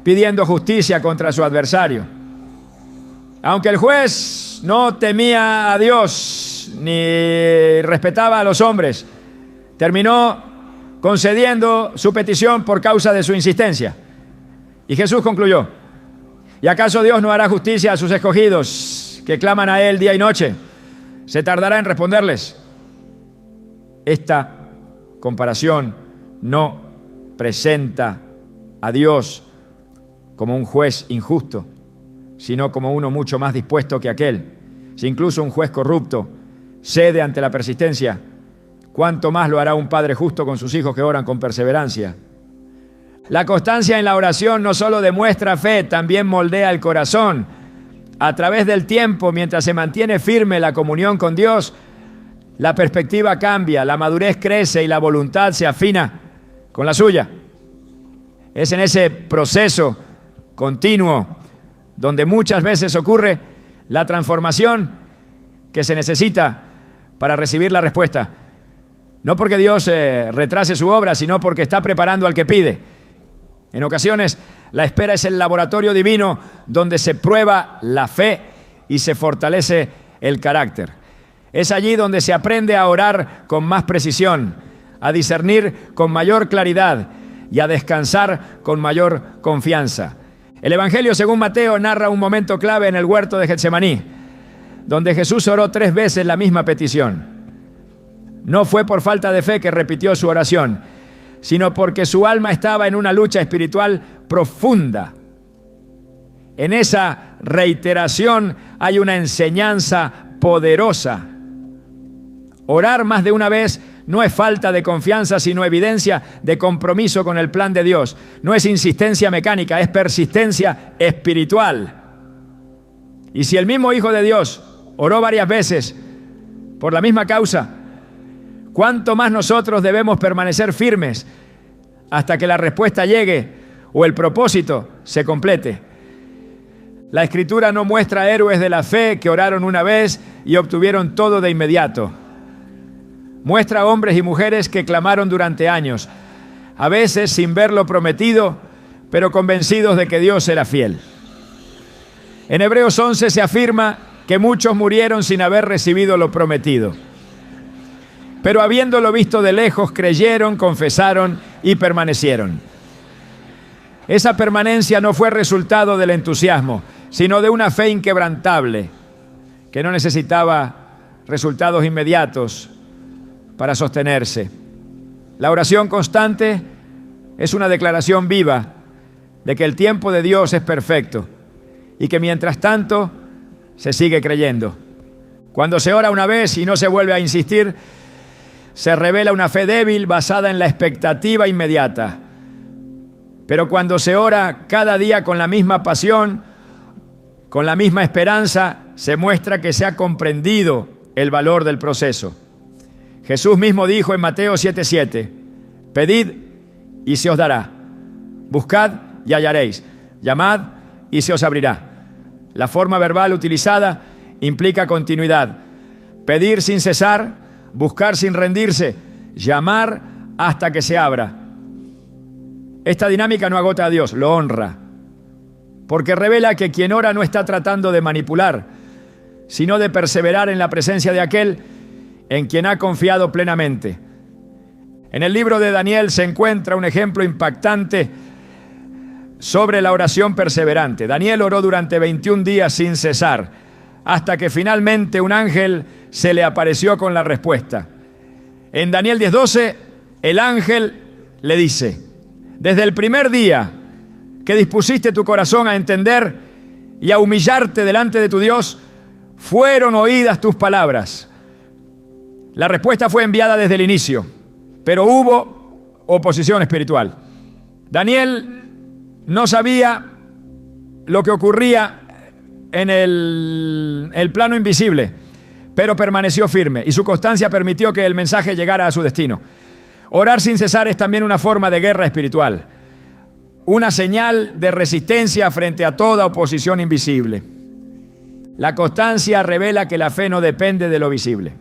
pidiendo justicia contra su adversario. Aunque el juez no temía a Dios ni respetaba a los hombres, terminó concediendo su petición por causa de su insistencia. Y Jesús concluyó: ¿y acaso Dios no hará justicia a sus escogidos que claman a Él día y noche? ¿Se tardará en responderles? Esta comparación no presenta a Dios como un juez injusto, sino como uno mucho más dispuesto que aquel. Si incluso un juez corrupto cede ante la persistencia, ¿cuánto más lo hará un padre justo con sus hijos que oran con perseverancia? La constancia en la oración no solo demuestra fe, también moldea el corazón. A través del tiempo, mientras se mantiene firme la comunión con Dios, la perspectiva cambia, la madurez crece y la voluntad se afina con la suya. Es en ese proceso continuo, donde muchas veces ocurre la transformación que se necesita para recibir la respuesta. No porque Dios retrase su obra, sino porque está preparando al que pide. En ocasiones, la espera es el laboratorio divino donde se prueba la fe y se fortalece el carácter. Es allí donde se aprende a orar con más precisión, a discernir con mayor claridad y a descansar con mayor confianza. El Evangelio según Mateo narra un momento clave en el huerto de Getsemaní, donde Jesús oró 3 veces la misma petición. No fue por falta de fe que repitió su oración, sino porque su alma estaba en una lucha espiritual profunda. En esa reiteración hay una enseñanza poderosa. Orar más de una vez no es falta de confianza, sino evidencia de compromiso con el plan de Dios. No es insistencia mecánica, es persistencia espiritual. Y si el mismo Hijo de Dios oró varias veces por la misma causa, ¿cuánto más nosotros debemos permanecer firmes hasta que la respuesta llegue o el propósito se complete? La Escritura no muestra héroes de la fe que oraron una vez y obtuvieron todo de inmediato. Muestra hombres y mujeres que clamaron durante años, a veces sin ver lo prometido, pero convencidos de que Dios era fiel. En Hebreos 11 se afirma que muchos murieron sin haber recibido lo prometido. Pero habiéndolo visto de lejos, creyeron, confesaron y permanecieron. Esa permanencia no fue resultado del entusiasmo, sino de una fe inquebrantable, que no necesitaba resultados inmediatos para sostenerse. La oración constante es una declaración viva de que el tiempo de Dios es perfecto y que mientras tanto se sigue creyendo. Cuando se ora una vez y no se vuelve a insistir, se revela una fe débil basada en la expectativa inmediata. Pero cuando se ora cada día con la misma pasión, con la misma esperanza, se muestra que se ha comprendido el valor del proceso. Jesús mismo dijo en Mateo 7:7, pedid y se os dará, buscad y hallaréis, llamad y se os abrirá. La forma verbal utilizada implica continuidad. Pedir sin cesar, buscar sin rendirse, llamar hasta que se abra. Esta dinámica no agota a Dios, lo honra, porque revela que quien ora no está tratando de manipular, sino de perseverar en la presencia de aquel en quien ha confiado plenamente. En el libro de Daniel se encuentra un ejemplo impactante sobre la oración perseverante. Daniel oró durante 21 días sin cesar, hasta que finalmente un ángel se le apareció con la respuesta. En Daniel 10:12, el ángel le dice: desde el primer día que dispusiste tu corazón a entender y a humillarte delante de tu Dios, fueron oídas tus palabras. La respuesta fue enviada desde el inicio, pero hubo oposición espiritual. Daniel no sabía lo que ocurría en el plano invisible, pero permaneció firme y su constancia permitió que el mensaje llegara a su destino. Orar sin cesar es también una forma de guerra espiritual, una señal de resistencia frente a toda oposición invisible. La constancia revela que la fe no depende de lo visible.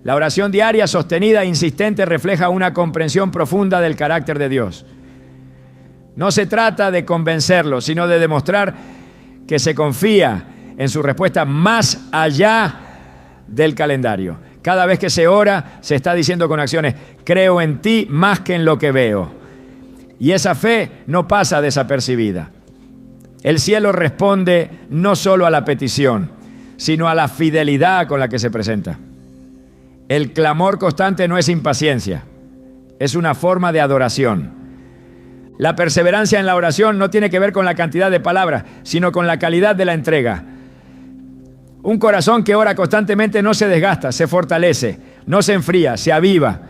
La oración diaria, sostenida e insistente, refleja una comprensión profunda del carácter de Dios. No se trata de convencerlo, sino de demostrar que se confía en su respuesta más allá del calendario. Cada vez que se ora, se está diciendo con acciones: creo en ti más que en lo que veo. Y esa fe no pasa desapercibida. El cielo responde no solo a la petición, sino a la fidelidad con la que se presenta. El clamor constante no es impaciencia, es una forma de adoración. La perseverancia en la oración no tiene que ver con la cantidad de palabras, sino con la calidad de la entrega. Un corazón que ora constantemente no se desgasta, se fortalece, no se enfría, se aviva.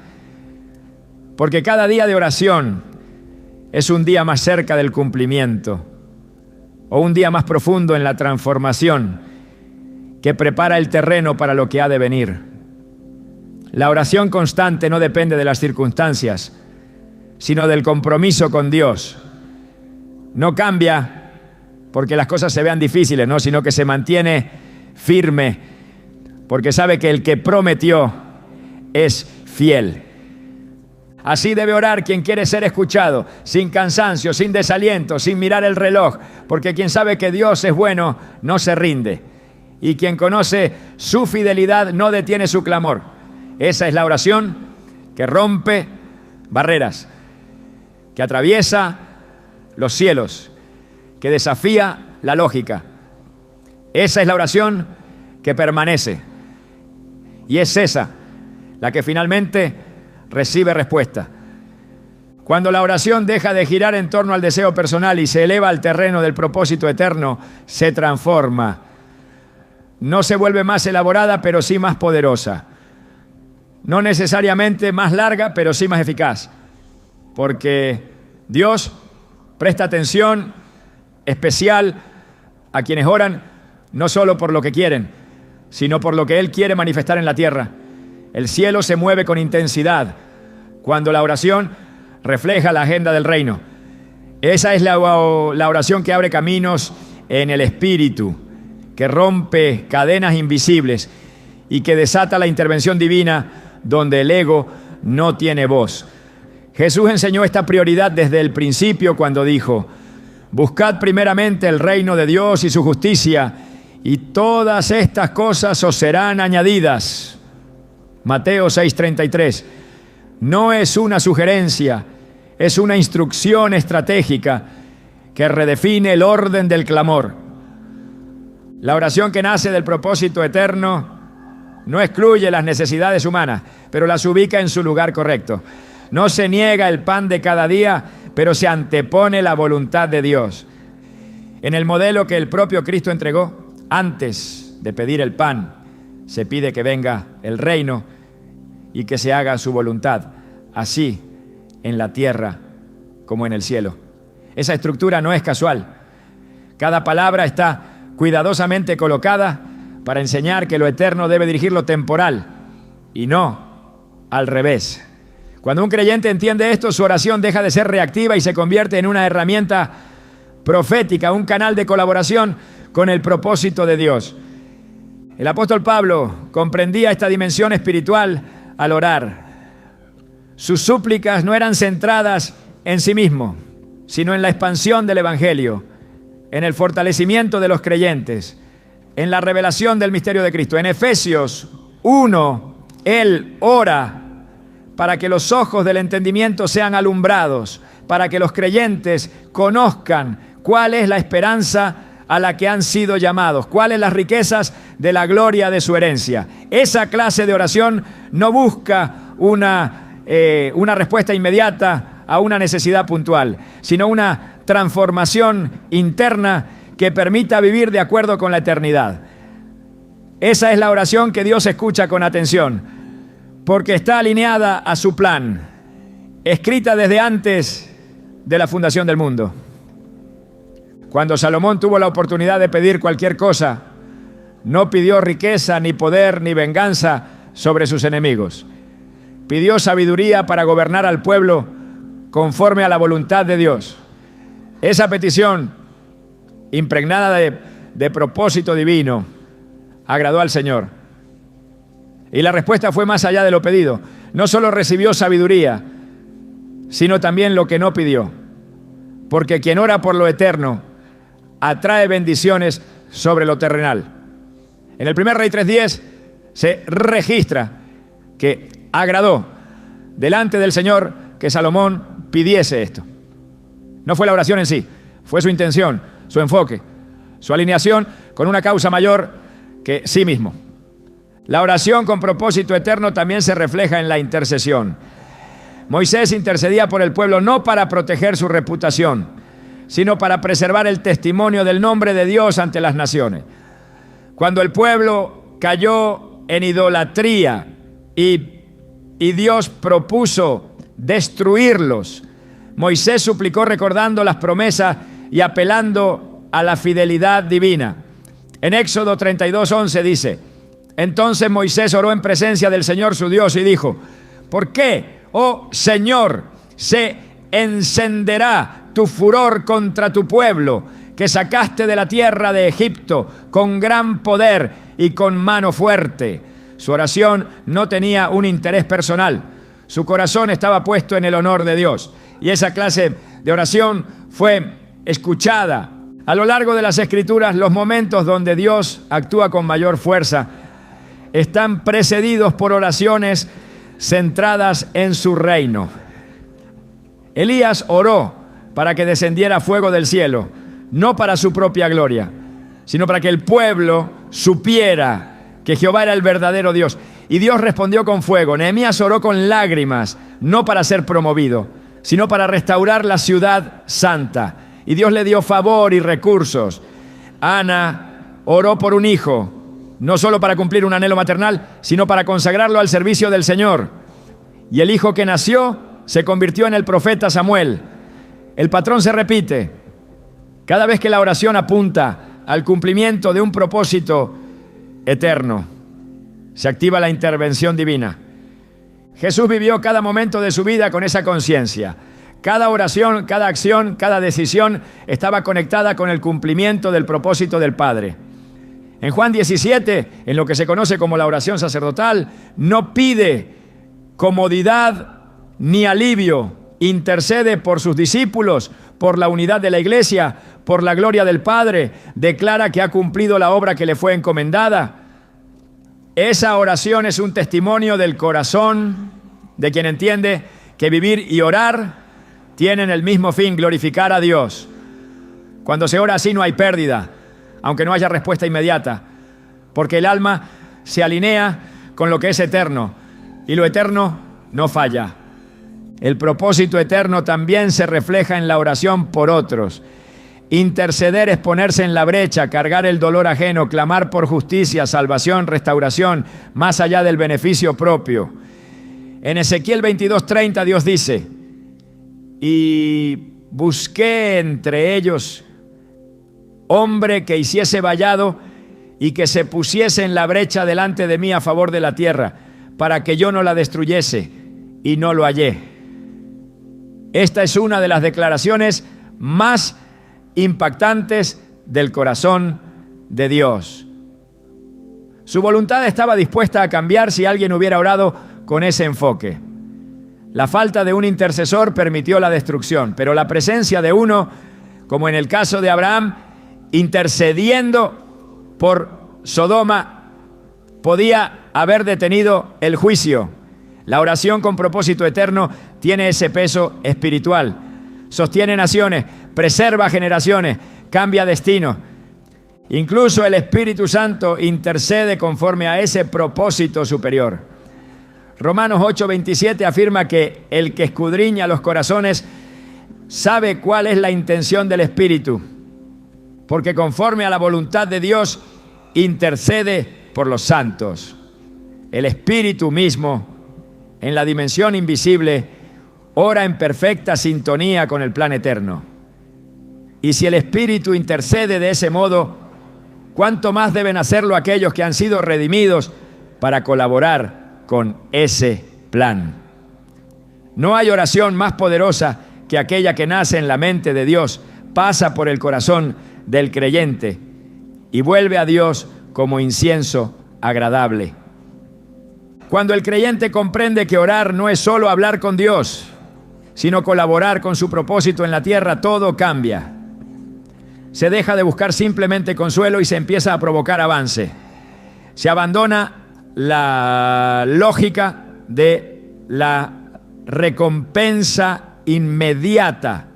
Porque cada día de oración es un día más cerca del cumplimiento, o un día más profundo en la transformación que prepara el terreno para lo que ha de venir. La oración constante no depende de las circunstancias, sino del compromiso con Dios. no cambia porque las cosas se vean difíciles, ¿no? Sino que se mantiene firme porque sabe que el que prometió es fiel. Así debe orar quien quiere ser escuchado, sin cansancio, sin desaliento, sin mirar el reloj, porque quien sabe que Dios es bueno no se rinde, y quien conoce su fidelidad no detiene su clamor. Esa es la oración que rompe barreras, que atraviesa los cielos, que desafía la lógica. Esa es la oración que permanece, y es esa la que finalmente recibe respuesta. Cuando la oración deja de girar en torno al deseo personal y se eleva al terreno del propósito eterno, se transforma. No se vuelve más elaborada, pero sí más poderosa. No necesariamente más larga, pero sí más eficaz. Porque Dios presta atención especial a quienes oran, no solo por lo que quieren, sino por lo que Él quiere manifestar en la tierra. El cielo se mueve con intensidad cuando la oración refleja la agenda del reino. Esa es la oración que abre caminos en el espíritu, que rompe cadenas invisibles y que desata la intervención divina donde el ego no tiene voz. Jesús enseñó esta prioridad desde el principio cuando dijo: buscad primeramente el reino de Dios y su justicia, y todas estas cosas os serán añadidas. Mateo 6:33. No es una sugerencia, es una instrucción estratégica que redefine el orden del clamor. La oración que nace del propósito eterno no excluye las necesidades humanas, pero las ubica en su lugar correcto. No se niega el pan de cada día, pero se antepone la voluntad de Dios. En el modelo que el propio Cristo entregó, antes de pedir el pan, se pide que venga el reino y que se haga su voluntad, así en la tierra como en el cielo. Esa estructura no es casual. Cada palabra está cuidadosamente colocada para enseñar que lo eterno debe dirigir lo temporal y no al revés. Cuando un creyente entiende esto, su oración deja de ser reactiva y se convierte en una herramienta profética, un canal de colaboración con el propósito de Dios. El apóstol Pablo comprendía esta dimensión espiritual al orar. Sus súplicas no eran centradas en sí mismo, sino en la expansión del evangelio, en el fortalecimiento de los creyentes, en la revelación del misterio de Cristo. En Efesios 1, él ora para que los ojos del entendimiento sean alumbrados, para que los creyentes conozcan cuál es la esperanza a la que han sido llamados, cuáles las riquezas de la gloria de su herencia. Esa clase de oración no busca una respuesta inmediata a una necesidad puntual, sino una transformación interna que permita vivir de acuerdo con la eternidad. Esa es la oración que Dios escucha con atención, porque está alineada a su plan, escrita desde antes de la fundación del mundo. Cuando Salomón tuvo la oportunidad de pedir cualquier cosa, no pidió riqueza, ni poder, ni venganza sobre sus enemigos. Pidió sabiduría para gobernar al pueblo conforme a la voluntad de Dios. Esa petición, impregnada de propósito divino, agradó al Señor. Y la respuesta fue más allá de lo pedido. No solo recibió sabiduría, sino también lo que no pidió. Porque quien ora por lo eterno atrae bendiciones sobre lo terrenal. En el primer Rey 3:10 se registra que agradó delante del Señor que Salomón pidiese esto. No fue la oración en sí, fue su intención, su enfoque, su alineación con una causa mayor que sí mismo. La oración con propósito eterno también se refleja en la intercesión. Moisés intercedía por el pueblo no para proteger su reputación, sino para preservar el testimonio del nombre de Dios ante las naciones. Cuando el pueblo cayó en idolatría y Dios propuso destruirlos, Moisés suplicó recordando las promesas y apelando a la fidelidad divina. En Éxodo 32:11 dice: entonces Moisés oró en presencia del Señor su Dios y dijo: ¿por qué, oh Señor, se encenderá tu furor contra tu pueblo, que sacaste de la tierra de Egipto con gran poder y con mano fuerte. Su oración no tenía un interés personal. Su corazón estaba puesto en el honor de Dios. Y esa clase de oración fue escuchada. A lo largo de las Escrituras, los momentos donde Dios actúa con mayor fuerza están precedidos por oraciones centradas en su reino. Elías oró para que descendiera fuego del cielo, no para su propia gloria, sino para que el pueblo supiera que Jehová era el verdadero Dios. Y Dios respondió con fuego. Nehemías oró con lágrimas, no para ser promovido, sino para restaurar la ciudad santa. Y Dios le dio favor y recursos. Ana oró por un hijo, no solo para cumplir un anhelo maternal, sino para consagrarlo al servicio del Señor. Y el hijo que nació se convirtió en el profeta Samuel. El patrón se repite. Cada vez que la oración apunta al cumplimiento de un propósito eterno, se activa la intervención divina. Jesús vivió cada momento de su vida con esa conciencia. Cada oración, cada acción, cada decisión estaba conectada con el cumplimiento del propósito del Padre. En Juan 17, en lo que se conoce como la oración sacerdotal, no pide comodidad ni alivio, intercede por sus discípulos, por la unidad de la iglesia, por la gloria del Padre, declara que ha cumplido la obra que le fue encomendada. Esa oración es un testimonio del corazón de quien entiende que vivir y orar tienen el mismo fin, glorificar a Dios. Cuando se ora así no hay pérdida, aunque no haya respuesta inmediata, porque el alma se alinea con lo que es eterno, y lo eterno no falla. El propósito eterno también se refleja en la oración por otros. Interceder es ponerse en la brecha, cargar el dolor ajeno, clamar por justicia, salvación, restauración, más allá del beneficio propio. En Ezequiel 22:30 Dios dice: y busqué entre ellos hombre que hiciese vallado y que se pusiese en la brecha delante de mí a favor de la tierra, para que yo no la destruyese, y no lo hallé. Esta es una de las declaraciones más impactantes del corazón de Dios. Su voluntad estaba dispuesta a cambiar si alguien hubiera orado con ese enfoque. La falta de un intercesor permitió la destrucción, pero la presencia de uno, como en el caso de Abraham, intercediendo por Sodoma, podía haber detenido el juicio. La oración con propósito eterno tiene ese peso espiritual. Sostiene naciones, preserva generaciones, cambia destinos. Incluso el Espíritu Santo intercede conforme a ese propósito superior. Romanos 8:27 afirma que el que escudriña los corazones sabe cuál es la intención del Espíritu, porque conforme a la voluntad de Dios intercede por los santos. El Espíritu mismo, en la dimensión invisible, ora en perfecta sintonía con el plan eterno. Y si el Espíritu intercede de ese modo, ¿cuánto más deben hacerlo aquellos que han sido redimidos para colaborar con ese plan? No hay oración más poderosa que aquella que nace en la mente de Dios, pasa por el corazón del creyente y vuelve a Dios como incienso agradable. Cuando el creyente comprende que orar no es solo hablar con Dios, sino colaborar con su propósito en la tierra, todo cambia. Se deja de buscar simplemente consuelo y se empieza a provocar avance. Se abandona la lógica de la recompensa inmediata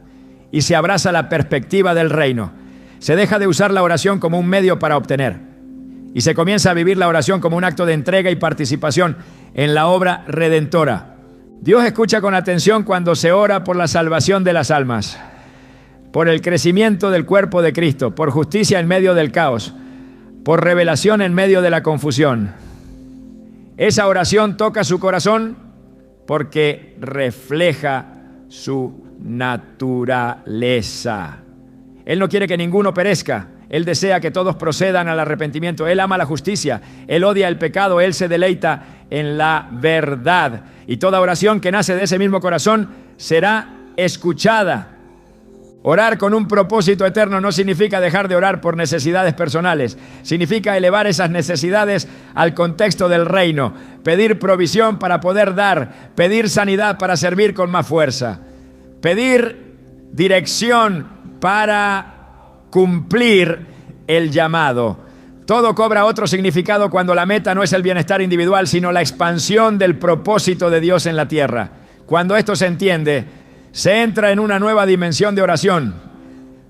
y se abraza la perspectiva del reino. Se deja de usar la oración como un medio para obtener y se comienza a vivir la oración como un acto de entrega y participación en la obra redentora. Dios escucha con atención cuando se ora por la salvación de las almas, por el crecimiento del cuerpo de Cristo, por justicia en medio del caos, por revelación en medio de la confusión. Esa oración toca su corazón porque refleja su naturaleza. Él no quiere que ninguno perezca. Él desea que todos procedan al arrepentimiento. Él ama la justicia. Él odia el pecado. Él se deleita en la verdad. Y toda oración que nace de ese mismo corazón será escuchada. Orar con un propósito eterno no significa dejar de orar por necesidades personales. Significa elevar esas necesidades al contexto del reino. Pedir provisión para poder dar. Pedir sanidad para servir con más fuerza. Pedir dirección para cumplir el llamado. Todo cobra otro significado cuando la meta no es el bienestar individual, sino la expansión del propósito de Dios en la tierra. Cuando esto se entiende, se entra en una nueva dimensión de oración,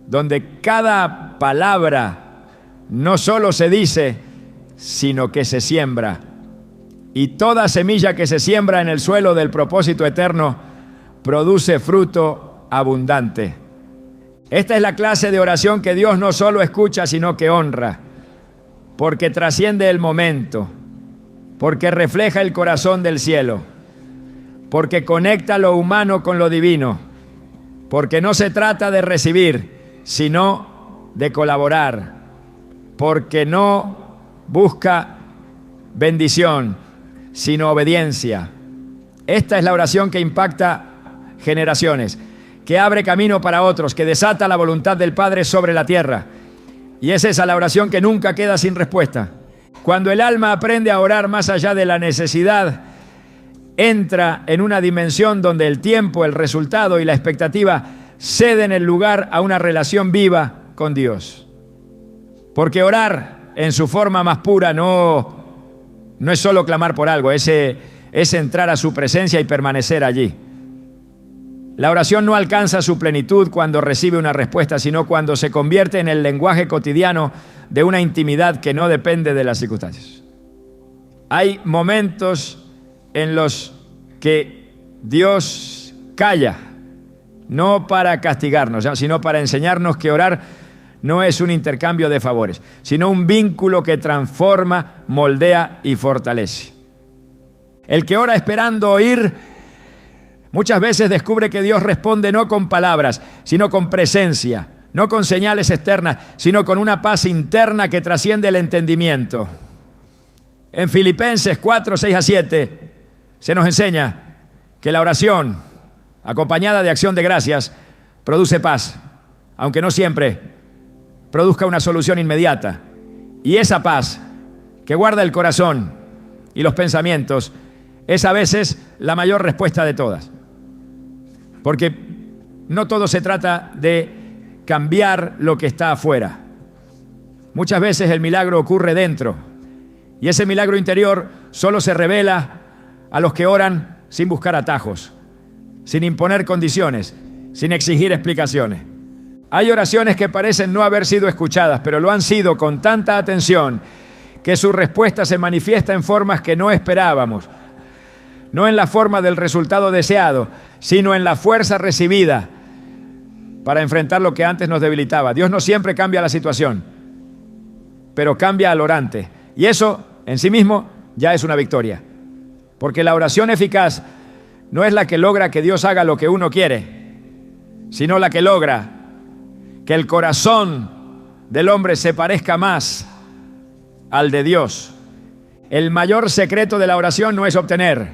donde cada palabra no solo se dice, sino que se siembra. Y toda semilla que se siembra en el suelo del propósito eterno produce fruto abundante. Esta es la clase de oración que Dios no solo escucha, sino que honra, porque trasciende el momento, porque refleja el corazón del cielo, porque conecta lo humano con lo divino, porque no se trata de recibir, sino de colaborar, porque no busca bendición, sino obediencia. Esta es la oración que impacta generaciones, que abre camino para otros, que desata la voluntad del Padre sobre la tierra. Y es esa la oración que nunca queda sin respuesta. Cuando el alma aprende a orar más allá de la necesidad, entra en una dimensión donde el tiempo, el resultado y la expectativa ceden el lugar a una relación viva con Dios. Porque orar en su forma más pura no es solo clamar por algo, es entrar a su presencia y permanecer allí. La oración no alcanza su plenitud cuando recibe una respuesta, sino cuando se convierte en el lenguaje cotidiano de una intimidad que no depende de las circunstancias. Hay momentos en los que Dios calla, no para castigarnos, sino para enseñarnos que orar no es un intercambio de favores, sino un vínculo que transforma, moldea y fortalece. El que ora esperando oír, muchas veces descubre que Dios responde no con palabras, sino con presencia, no con señales externas, sino con una paz interna que trasciende el entendimiento. En Filipenses 4, 6 a 7 se nos enseña que la oración, acompañada de acción de gracias, produce paz, aunque no siempre produzca una solución inmediata. Y esa paz que guarda el corazón y los pensamientos es a veces la mayor respuesta de todas. Porque no todo se trata de cambiar lo que está afuera. Muchas veces el milagro ocurre dentro. Y ese milagro interior solo se revela a los que oran sin buscar atajos, sin imponer condiciones, sin exigir explicaciones. Hay oraciones que parecen no haber sido escuchadas, pero lo han sido con tanta atención que su respuesta se manifiesta en formas que no esperábamos. No en la forma del resultado deseado, sino en la fuerza recibida para enfrentar lo que antes nos debilitaba. Dios no siempre cambia la situación, pero cambia al orante. Y eso en sí mismo ya es una victoria. Porque la oración eficaz no es la que logra que Dios haga lo que uno quiere, sino la que logra que el corazón del hombre se parezca más al de Dios. El mayor secreto de la oración no es obtener,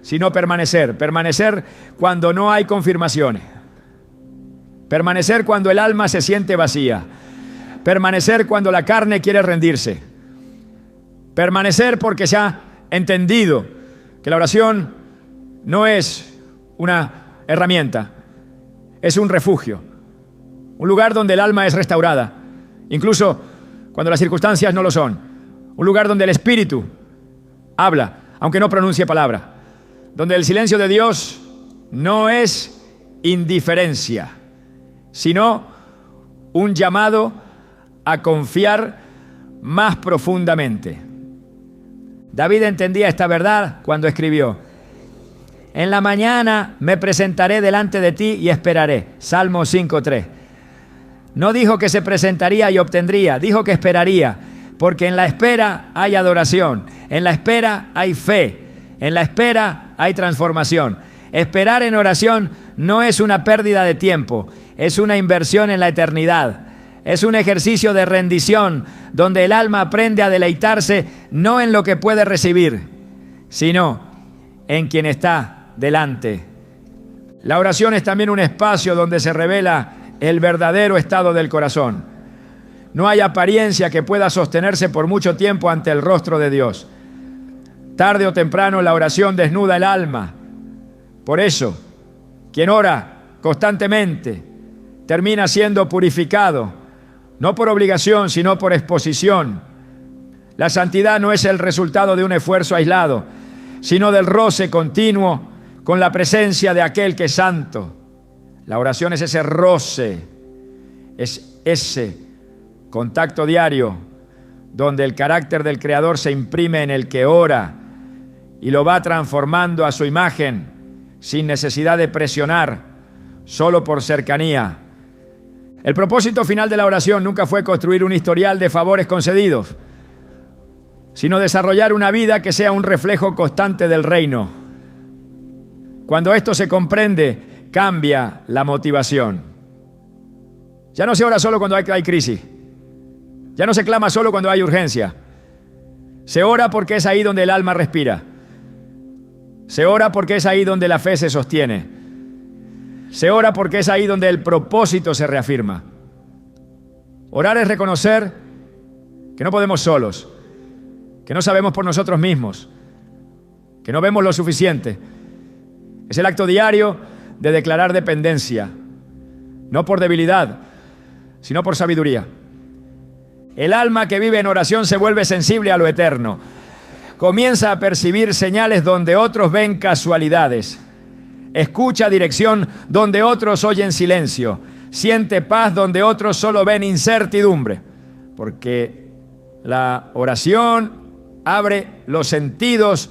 sino permanecer. Permanecer cuando no hay confirmaciones. Permanecer cuando el alma se siente vacía. Permanecer cuando la carne quiere rendirse. Permanecer porque se ha entendido que la oración no es una herramienta, es un refugio. Un lugar donde el alma es restaurada, incluso cuando las circunstancias no lo son. Un lugar donde el Espíritu habla, aunque no pronuncie palabra. Donde el silencio de Dios no es indiferencia, sino un llamado a confiar más profundamente. David entendía esta verdad cuando escribió: en la mañana me presentaré delante de ti y esperaré. Salmo 5:3. No dijo que se presentaría y obtendría, dijo que esperaría, porque en la espera hay adoración, en la espera hay fe, en la espera hay transformación. Esperar en oración no es una pérdida de tiempo, es una inversión en la eternidad. Es un ejercicio de rendición donde el alma aprende a deleitarse no en lo que puede recibir, sino en quien está delante. La oración es también un espacio donde se revela el verdadero estado del corazón. No hay apariencia que pueda sostenerse por mucho tiempo ante el rostro de Dios. Tarde o temprano la oración desnuda el alma. Por eso, quien ora constantemente termina siendo purificado, no por obligación, sino por exposición. La santidad no es el resultado de un esfuerzo aislado, sino del roce continuo con la presencia de aquel que es santo. La oración es ese roce, es ese contacto diario donde el carácter del Creador se imprime en el que ora y lo va transformando a su imagen sin necesidad de presionar, solo por cercanía. El propósito final de la oración nunca fue construir un historial de favores concedidos, sino desarrollar una vida que sea un reflejo constante del reino. Cuando esto se comprende, cambia la motivación. Ya no se ora solo cuando hay crisis. Ya no se clama solo cuando hay urgencia. Se ora porque es ahí donde el alma respira. Se ora porque es ahí donde la fe se sostiene. Se ora porque es ahí donde el propósito se reafirma. Orar es reconocer que no podemos solos, que no sabemos por nosotros mismos, que no vemos lo suficiente. Es el acto diario de declarar dependencia, no por debilidad, sino por sabiduría. El alma que vive en oración se vuelve sensible a lo eterno. Comienza a percibir señales donde otros ven casualidades. Escucha dirección donde otros oyen silencio. Siente paz donde otros solo ven incertidumbre. Porque la oración abre los sentidos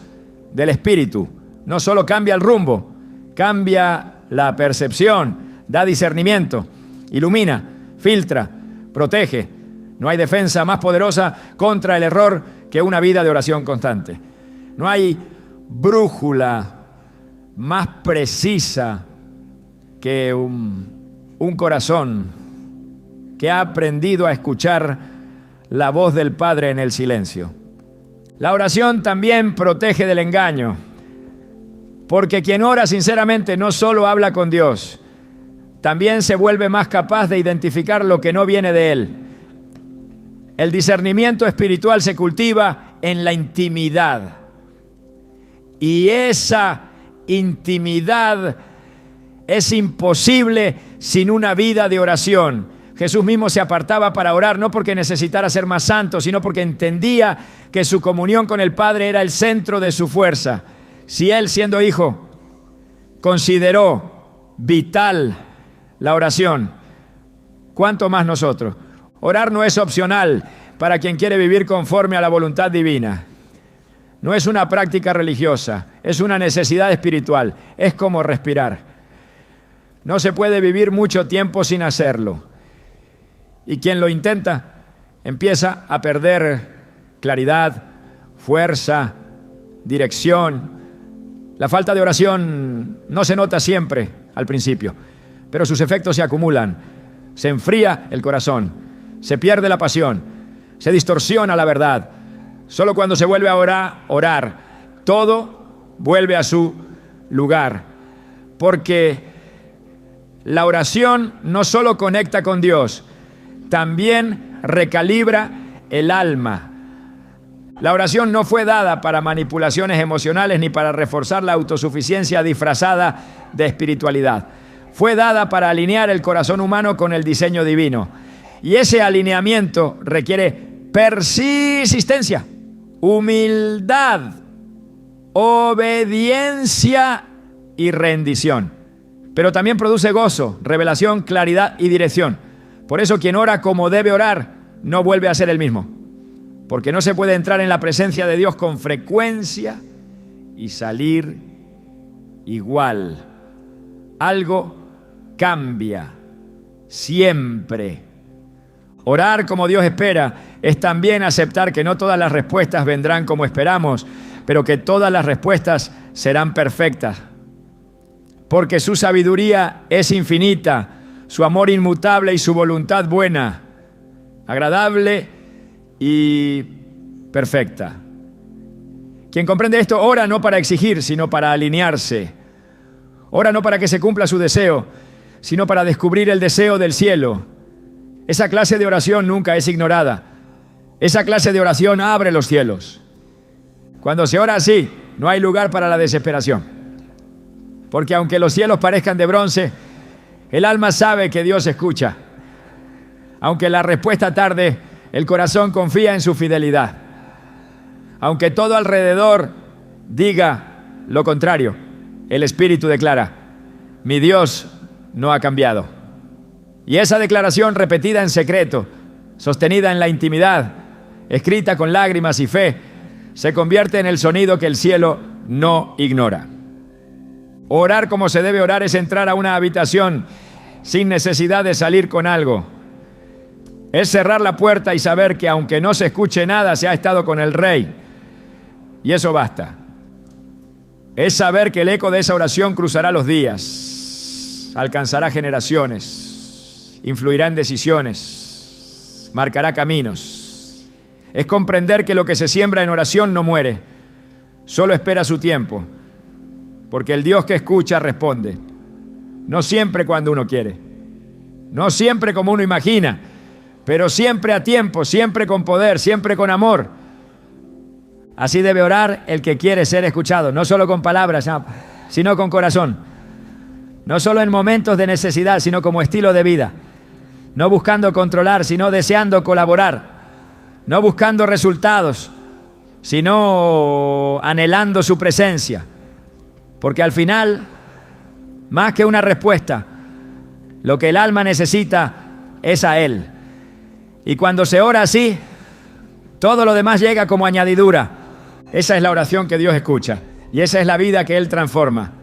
del espíritu. No solo cambia el rumbo, cambia la percepción, da discernimiento, ilumina, filtra, protege. No hay defensa más poderosa contra el error que una vida de oración constante. No hay brújula más precisa que un corazón que ha aprendido a escuchar la voz del Padre en el silencio. La oración también protege del engaño, porque quien ora sinceramente no solo habla con Dios, también se vuelve más capaz de identificar lo que no viene de Él. El discernimiento espiritual se cultiva en la intimidad. Y esa intimidad es imposible sin una vida de oración. Jesús mismo se apartaba para orar, no porque necesitara ser más santo, sino porque entendía que su comunión con el Padre era el centro de su fuerza. Si Él, siendo hijo, consideró vital la oración, ¿cuánto más nosotros? Orar no es opcional para quien quiere vivir conforme a la voluntad divina. No es una práctica religiosa, es una necesidad espiritual. Es como respirar. No se puede vivir mucho tiempo sin hacerlo. Y quien lo intenta empieza a perder claridad, fuerza, dirección. La falta de oración no se nota siempre al principio, pero sus efectos se acumulan. Se enfría el corazón, se pierde la pasión, se distorsiona la verdad. Solo cuando se vuelve a orar, todo vuelve a su lugar. Porque la oración no solo conecta con Dios, también recalibra el alma. La oración no fue dada para manipulaciones emocionales ni para reforzar la autosuficiencia disfrazada de espiritualidad. Fue dada para alinear el corazón humano con el diseño divino. Y ese alineamiento requiere persistencia, humildad, obediencia y rendición. Pero también produce gozo, revelación, claridad y dirección. Por eso quien ora como debe orar no vuelve a ser el mismo. Porque no se puede entrar en la presencia de Dios con frecuencia y salir igual. Algo cambia siempre. Orar como Dios espera es también aceptar que no todas las respuestas vendrán como esperamos, pero que todas las respuestas serán perfectas. Porque su sabiduría es infinita, su amor inmutable y su voluntad buena, agradable y perfecta. Quien comprende esto ora no para exigir, sino para alinearse. Ora no para que se cumpla su deseo, sino para descubrir el deseo del cielo. Esa clase de oración nunca es ignorada. Esa clase de oración abre los cielos. Cuando se ora así, no hay lugar para la desesperación. Porque aunque los cielos parezcan de bronce, el alma sabe que Dios escucha. Aunque la respuesta tarde, el corazón confía en su fidelidad. Aunque todo alrededor diga lo contrario, el Espíritu declara: mi Dios no ha cambiado. Y esa declaración repetida en secreto, sostenida en la intimidad, escrita con lágrimas y fe, se convierte en el sonido que el cielo no ignora. Orar como se debe orar es entrar a una habitación sin necesidad de salir con algo. Es cerrar la puerta y saber que aunque no se escuche nada, se ha estado con el Rey. Y eso basta. Es saber que el eco de esa oración cruzará los días, alcanzará generaciones, influirá en decisiones, marcará caminos. Es comprender que lo que se siembra en oración no muere, solo espera su tiempo, porque el Dios que escucha responde. No siempre cuando uno quiere, no siempre como uno imagina, pero siempre a tiempo, siempre con poder, siempre con amor. Así debe orar el que quiere ser escuchado, no solo con palabras, sino con corazón. No solo en momentos de necesidad, sino como estilo de vida. No buscando controlar, sino deseando colaborar. No buscando resultados, sino anhelando su presencia. Porque al final, más que una respuesta, lo que el alma necesita es a Él. Y cuando se ora así, todo lo demás llega como añadidura. Esa es la oración que Dios escucha. Y esa es la vida que Él transforma.